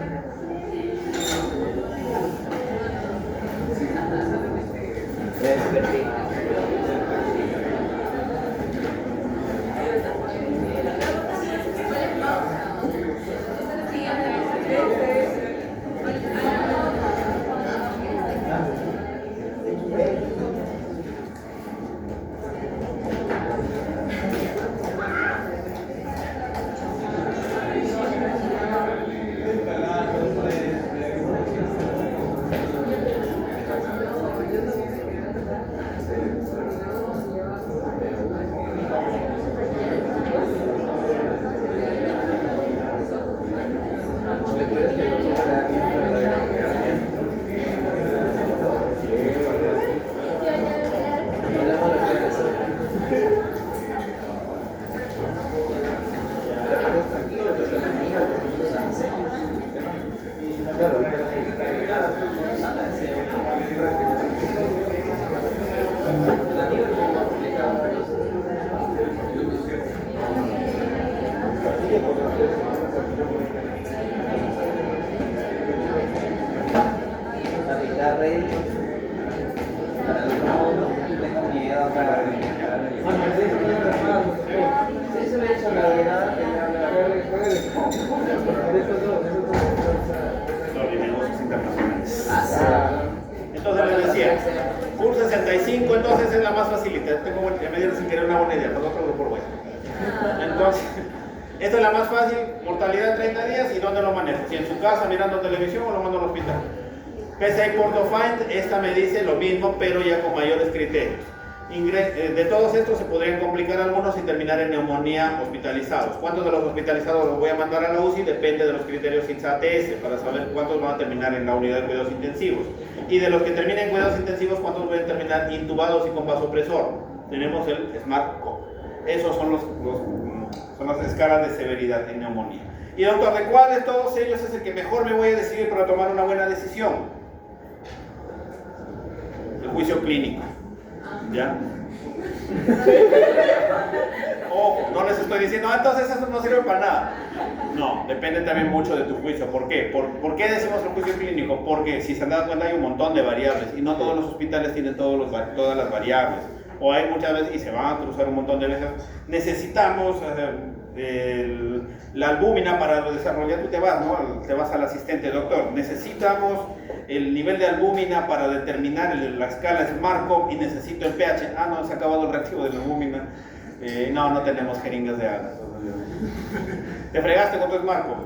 Sobre negocios internacionales. Entonces les decía, curso 65, entonces es la más facilita. Tengo que me dieron sin querer una buena idea, por otro por bueno. Entonces, esta es la más fácil, mortalidad 30 días y dónde lo manejo. Si en su casa mirando televisión o lo mando al hospital. PSI Portofind, esta me dice lo mismo, pero ya con mayores criterios. De todos estos se podrían complicar algunos y terminar en neumonía hospitalizados. ¿Cuántos de los hospitalizados los voy a mandar a la UCI? Depende de los criterios INSA-ATS para saber cuántos van a terminar en la unidad de cuidados intensivos. Y de los que terminen en cuidados intensivos, cuántos van a terminar intubados y con vasopresor. Tenemos el SMART-CoV. Esos son son las escalas de severidad en neumonía. Y doctor, ¿de cuál de todos ellos es el que mejor me voy a decidir para tomar una buena decisión? El juicio clínico. ¿Ya? Ojo, no les estoy diciendo, entonces eso no sirve para nada. No, depende también mucho de tu juicio. ¿Por qué? ¿Por qué decimos el juicio clínico? Porque si se han dado cuenta hay un montón de variables y no todos los hospitales tienen todas las variables. O hay muchas veces, y se van a cruzar un montón de veces, necesitamos la albúmina para desarrollar, tú te vas, ¿no? Te vas al asistente, doctor, necesitamos el nivel de albúmina para determinar la escala SMART-CoV y necesito el pH. Ah, no, se ha acabado el reactivo de la albúmina. No tenemos jeringas de alas. Te fregaste con tu SMART-CoV.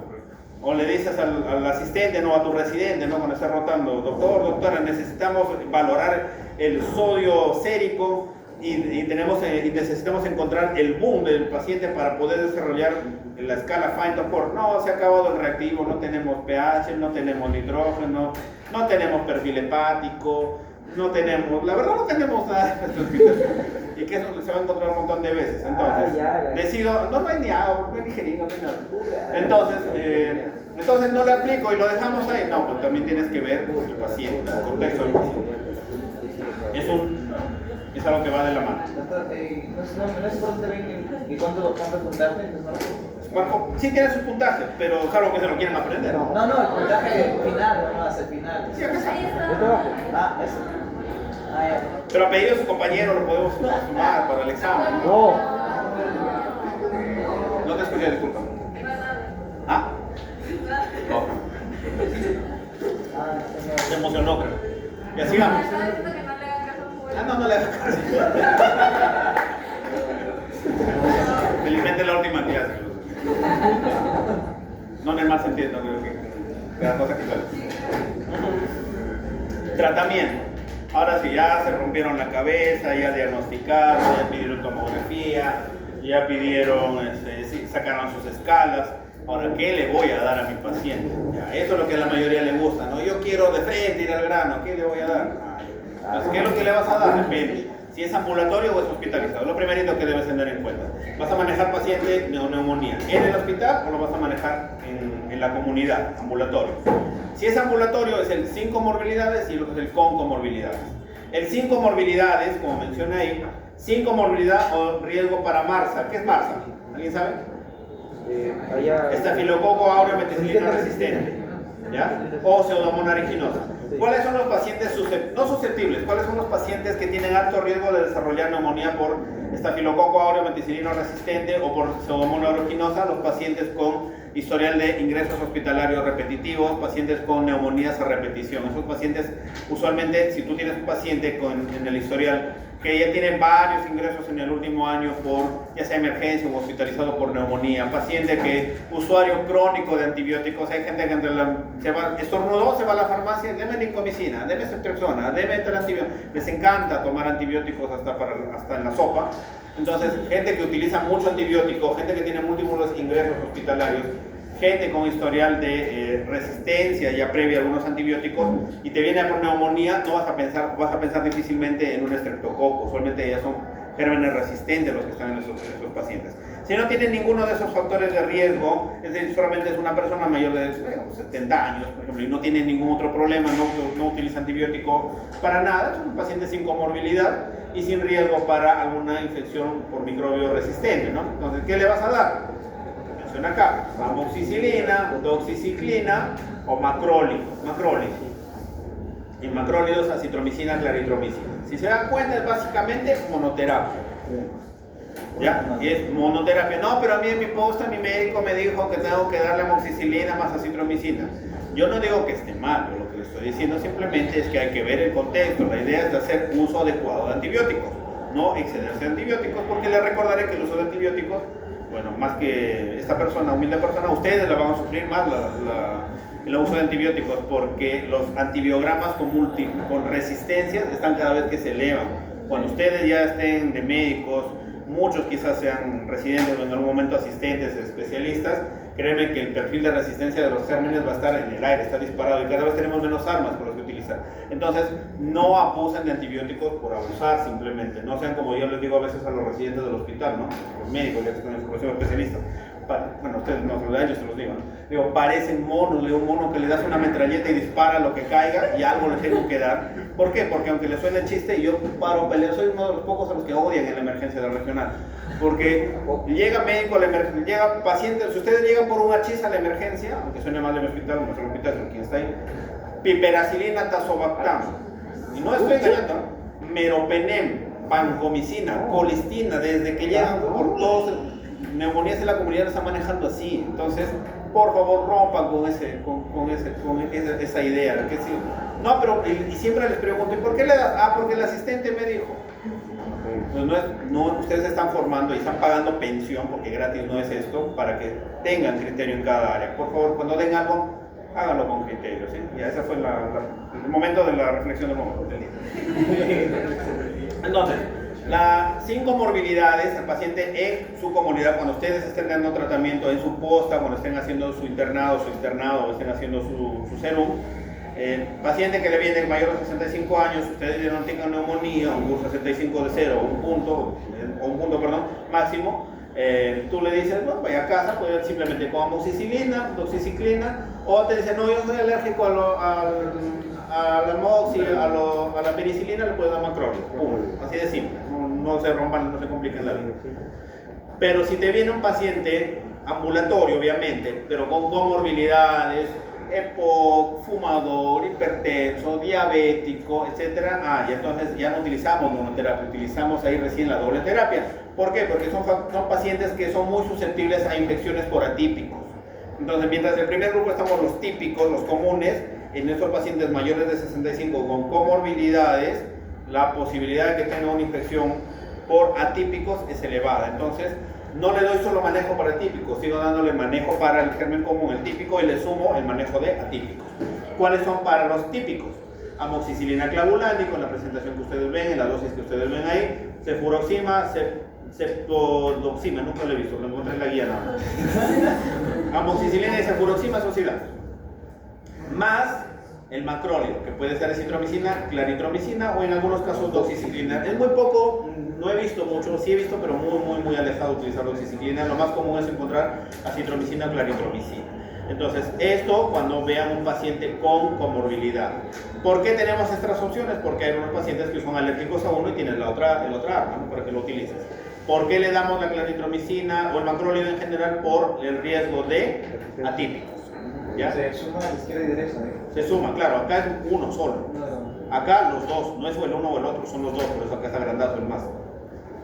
O le dices al asistente, no, a tu residente, ¿no? Cuando está rotando, doctora, necesitamos valorar el sodio sérico y necesitamos encontrar el boom del paciente para poder desarrollar la escala Find-Port. No, se ha acabado el reactivo, no tenemos pH, no tenemos nitrógeno, no tenemos perfil hepático, la verdad no tenemos nada de esto. Y que eso se va a encontrar un montón de veces. Entonces, decido, no hay ni agua, no hay ni jeringa, no hay nada. Entonces no le aplico y lo dejamos ahí. No, pues también tienes que ver el paciente, el contexto del paciente. Es algo que va de la mano. Doctor, no es importante ver cuánto puntaje. Sí tiene su puntaje, pero es algo que se lo quieren aprender. No, el puntaje final, no hace final. Sí, acá está. Eso. Ya. Pero a pedido de su compañero lo podemos sumar para el examen. No. No te escuché, disculpa. ¿Ah? No. Se emocionó, creo. Y así vamos. No le hagas caso. Felizmente la última clase. No en el mal sentido, no creo que la cosa que sale. Tratamiento. Ahora sí, ya se rompieron la cabeza, ya diagnosticaron, ya pidieron tomografía, ya pidieron, sacaron sus escalas. Ahora, ¿qué le voy a dar a mi paciente? Ya, eso es lo que a la mayoría le gusta, ¿no? Yo quiero de frente ir al grano, ¿qué le voy a dar? Entonces, ¿qué es lo que le vas a dar? Depende. Si es ambulatorio o es hospitalizado. Lo primerito que debes tener en cuenta. ¿Vas a manejar paciente neumonía en el hospital o lo vas a manejar en la comunidad, ambulatorio? Si es ambulatorio, es el sin comorbilidades y lo que es el con comorbilidades. El sin comorbilidades, como mencioné ahí, sin comorbilidad o riesgo para MARSA. ¿Qué es MARSA? ¿Alguien sabe? Estafilococo aureus meticilina resistente, ¿ya? O Pseudomonas aeruginosa. ¿Cuáles son los pacientes no susceptibles? ¿Cuáles son los pacientes que tienen alto riesgo de desarrollar neumonía por Estafilococo aureus meticilina resistente o por Pseudomonas aeruginosa? Los pacientes con historial de ingresos hospitalarios repetitivos, pacientes con neumonías a repetición. Esos pacientes, usualmente, si tú tienes un paciente en el historial que ya tiene varios ingresos en el último año por ya sea emergencia o hospitalizado por neumonía, paciente que usuario crónico de antibióticos, hay gente que estornudó, se va a la farmacia, deme lincomicina, deme ceftriaxona, deme tal antibiótico, les encanta tomar antibióticos hasta en la sopa. Entonces, gente que utiliza mucho antibiótico, gente que tiene múltiples ingresos hospitalarios, gente con historial de resistencia ya previa a algunos antibióticos y te viene por neumonía, no vas a pensar difícilmente en un estreptococo. Usualmente ya son gérmenes resistentes los que están en esos pacientes. Si no tienen ninguno de esos factores de riesgo, es decir, solamente es una persona mayor de 70 años, por ejemplo, y no tiene ningún otro problema, no utiliza antibiótico para nada, es un paciente sin comorbilidad y sin riesgo para alguna infección por microbio resistente, ¿no? Entonces, ¿qué le vas a dar? Menciona acá, amoxicilina, doxiciclina o macrólise. En macrólidos, acitromicina, claritromicina. Si se dan cuenta, es básicamente monoterapia. ¿Ya? Y es monoterapia. No, pero a mí en mi posta mi médico me dijo que tengo que darle amoxicilina más acitromicina. Yo no digo que esté mal, pero lo que le estoy diciendo simplemente es que hay que ver el contexto. La idea es de hacer uso adecuado de antibióticos, no excederse de antibióticos, porque le recordaré que el uso de antibióticos, bueno, más que esta persona, humilde persona, ustedes la van a sufrir más el uso de antibióticos, porque los antibiogramas con resistencias están cada vez que se elevan. Cuando ustedes ya estén de médicos, muchos quizás sean residentes o en algún momento asistentes, especialistas, créeme que el perfil de resistencia de los gérmenes va a estar en el aire, está disparado y cada vez tenemos menos armas por las que utilizar. Entonces, no abusen de antibióticos por abusar simplemente. No sean como yo les digo a veces a los residentes del hospital, ¿no? Los médicos ya que están en formación especialista. Bueno, ustedes no, a ellos se los digo, ¿no? Digo, parecen monos, un mono que le das una metralleta y dispara lo que caiga y algo le tengo que dar. ¿Por qué? Porque aunque le suene chiste, y yo paro peleo, soy uno de los pocos a los que odian en la emergencia del regional. Porque llega médico a la emergencia, llega paciente, si ustedes llegan por un hachís a la emergencia, aunque suene mal de mi hospital, nuestro hospital, ¿quién está ahí? Piperacilina, tazobactam. Y no estoy engañando, ¿no? Meropenem, vancomicina, colistina, desde que llegan por todos, neumonías en la comunidad la están manejando así. Entonces, por favor, rompan con esa idea. Que sí. No, pero, y siempre les pregunto, ¿y por qué le das? Ah, porque el asistente me dijo. Pues ustedes están formando y están pagando pensión, porque gratis no es esto, para que tengan criterio en cada área. Por favor, cuando den algo, háganlo con criterio, ¿sí? Ya ese fue el momento de la reflexión del día. Entonces, sin comorbilidades, el paciente en su comunidad, cuando ustedes estén dando tratamiento en su posta, cuando estén haciendo su externado, o estén haciendo su serum, paciente que le viene mayor de 65 años, ustedes ya no tengan neumonía, un curso 65 de 0, un punto máximo, tú le dices, bueno, vaya a casa, puede simplemente con amoxicilina, doxiciclina, o te dicen, no, yo soy alérgico a la moxi, a la penicilina, le puedes dar macrólido, así de simple, no se rompan, no se compliquen la vida. Pero si te viene un paciente ambulatorio, obviamente, pero con comorbilidades, EPOC, fumador, hipertenso, diabético, etc. Y entonces ya no utilizamos monoterapia, utilizamos ahí recién la doble terapia. ¿Por qué? Porque son pacientes que son muy susceptibles a infecciones por atípicos. Entonces, mientras en el primer grupo estamos los típicos, los comunes, en estos pacientes mayores de 65 con comorbilidades, la posibilidad de que tenga una infección por atípicos es elevada. Entonces, no le doy solo manejo para atípicos, sigo dándole manejo para el germen común, el típico, y le sumo el manejo de atípicos. ¿Cuáles son para los típicos? Amoxicilina clavulandi, con la presentación que ustedes ven, en la dosis que ustedes ven ahí, cefuroxima, ceftolozima, nunca lo he visto, lo encontré en la guía nada más. Amoxicilina y cefuroxima son similares. Más el macrólido, que puede ser acitromicina, claritromicina o en algunos casos doxiciclina. Es muy poco, no he visto mucho, sí he visto, pero muy alejado de utilizar doxiciclina. Lo más común es encontrar acitromicina, claritromicina. Entonces, esto cuando vean un paciente con comorbilidad. ¿Por qué tenemos estas opciones? Porque hay unos pacientes que son alérgicos a uno y tienen el otra arma, ¿no? Para que lo utilices. ¿Por qué le damos la claritromicina o el macrólido en general? Por el riesgo de atípicos. ¿Ya? Se suma a la izquierda y derecha, ¿eh? Se suma, claro, acá es uno solo. Acá los dos, no es el uno o el otro, son los dos, por eso acá está agrandado el más.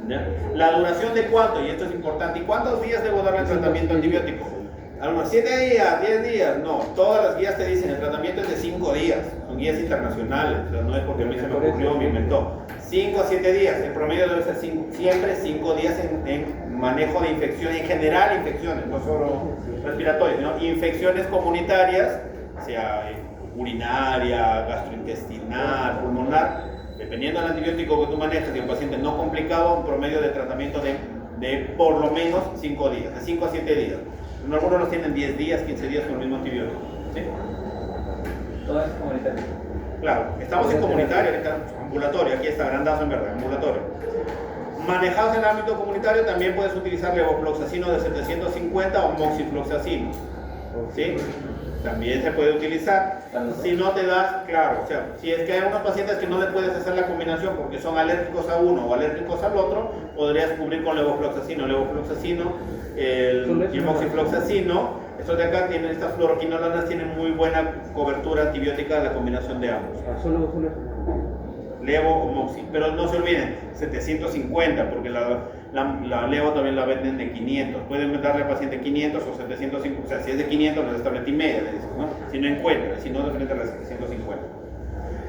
¿Ya? La duración de cuánto, y esto es importante, ¿y cuántos días debo darle el tratamiento antibiótico? Algunos 7 días, 10 días, no, todas las guías te dicen el tratamiento es de 5 días, son guías internacionales, o sea, no es porque a mí se me ocurrió, me inventó. 5 a 7 días, el promedio debe ser siempre 5 días en manejo de infecciones, en general infecciones, no solo respiratorias, ¿no? Infecciones comunitarias, sea urinaria, gastrointestinal, pulmonar, dependiendo del antibiótico que tú manejes y un paciente no complicado, un promedio de tratamiento de por lo menos 5 días, de 5 a 7 días. Algunos los tienen 10 días, 15 días con el mismo antibiótico. ¿Sí? Todo es comunitario. Claro, estamos en comunitario, ambulatorio, aquí está agrandazo en verde, ambulatorio. Manejados en el ámbito comunitario también puedes utilizar levofloxacino de 750 o moxifloxacino. ¿Sí? también se puede utilizar. Si no te das, claro, o sea, si es que hay unos pacientes que no le puedes hacer la combinación porque son alérgicos a uno o alérgicos al otro, podrías cubrir con levofloxacino, el moxifloxacino. Estos de acá tienen, estas fluoroquinolonas tienen muy buena cobertura antibiótica de la combinación de ambos. Levo o moxi, pero no se olviden, 750, porque la levo también la venden de 500. Pueden darle al paciente 500 o 750, o sea, si es de 500 le das tableta y media, le dices, ¿no? Si no encuentra, si no, de frente a las 750.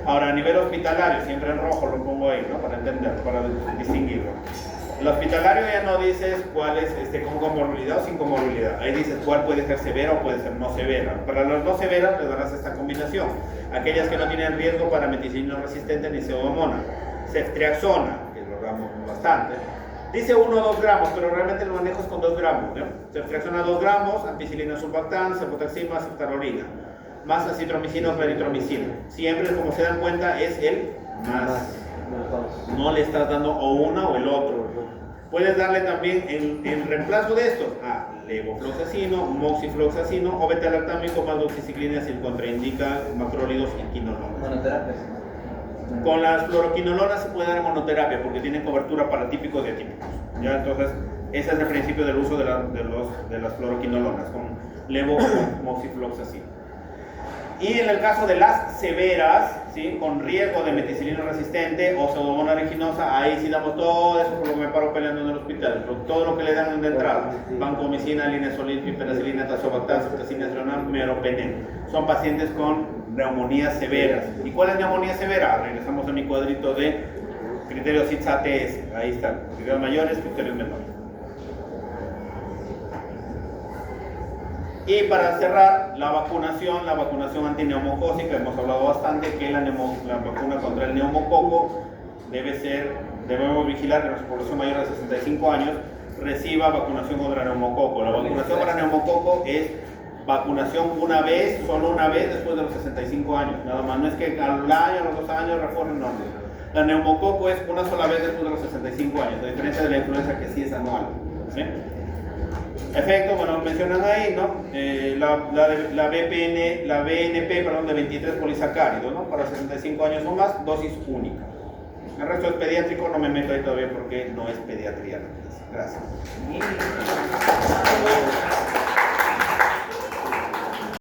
Ahora, a nivel hospitalario, siempre en rojo lo pongo ahí, ¿no? Para entender, para distinguirlo. El hospitalario ya no dices cuál es con comorbilidad o sin comorbilidad. Ahí dices cuál puede ser severa o puede ser no severa. Para las no severas le darás esta combinación. Aquellas que no tienen riesgo para meticilina resistente ni pseudomonas. Ceftriaxona, que lo damos bastante. Dice 1 o 2 gramos, pero realmente el manejo es con 2 gramos. ¿no? Ceftriaxona 2 gramos, ampicilina sulbactam, cefotaxima, ceftarolina. Más acitromicina o claritromicina. Siempre, como se dan cuenta, es el más. No le estás dando o una o el otro. Puedes darle también en reemplazo de esto a levofloxacino, moxifloxacino o beta-lactámico más doxiciclina si contraindica macrólidos y quinolonas. Monoterapias. Con las fluoroquinolonas se puede dar monoterapia porque tienen cobertura para típicos y atípicos. ¿Ya? Entonces, ese es el principio del uso de las fluoroquinolonas con levo o moxifloxacino. Y en el caso de las severas, ¿sí? Con riesgo de meticilina resistente o pseudomonas aeruginosa, ahí sí damos todo eso por lo que me paro peleando en el hospital. Todo lo que le dan de entrada: vancomicina, linezolid, piperacilina, tazobactam, ceftazina, esronam, meropenem. Son pacientes con neumonías severas. ¿Y cuál es neumonía severa? Regresamos a mi cuadrito de criterios ITS-ATS. Ahí están, criterios mayores, criterios menores. Y para cerrar, la vacunación antineumocócica, hemos hablado bastante que la vacuna contra el neumococo debemos vigilar que nuestra población mayor de 65 años reciba vacunación contra neumococo. La vacunación para neumococo es vacunación solo una vez después de los 65 años, nada más, no es que al año, a los 2 años refuercen, no. La neumococo es una sola vez después de los 65 años, a diferencia de la influenza que sí es anual. ¿Sí? Efecto, bueno, mencionan ahí, ¿no? La BNP, de 23 polisacáridos, ¿no? Para 65 años o más, dosis única. El resto es pediátrico, no me meto ahí todavía porque no es pediatría. Gracias.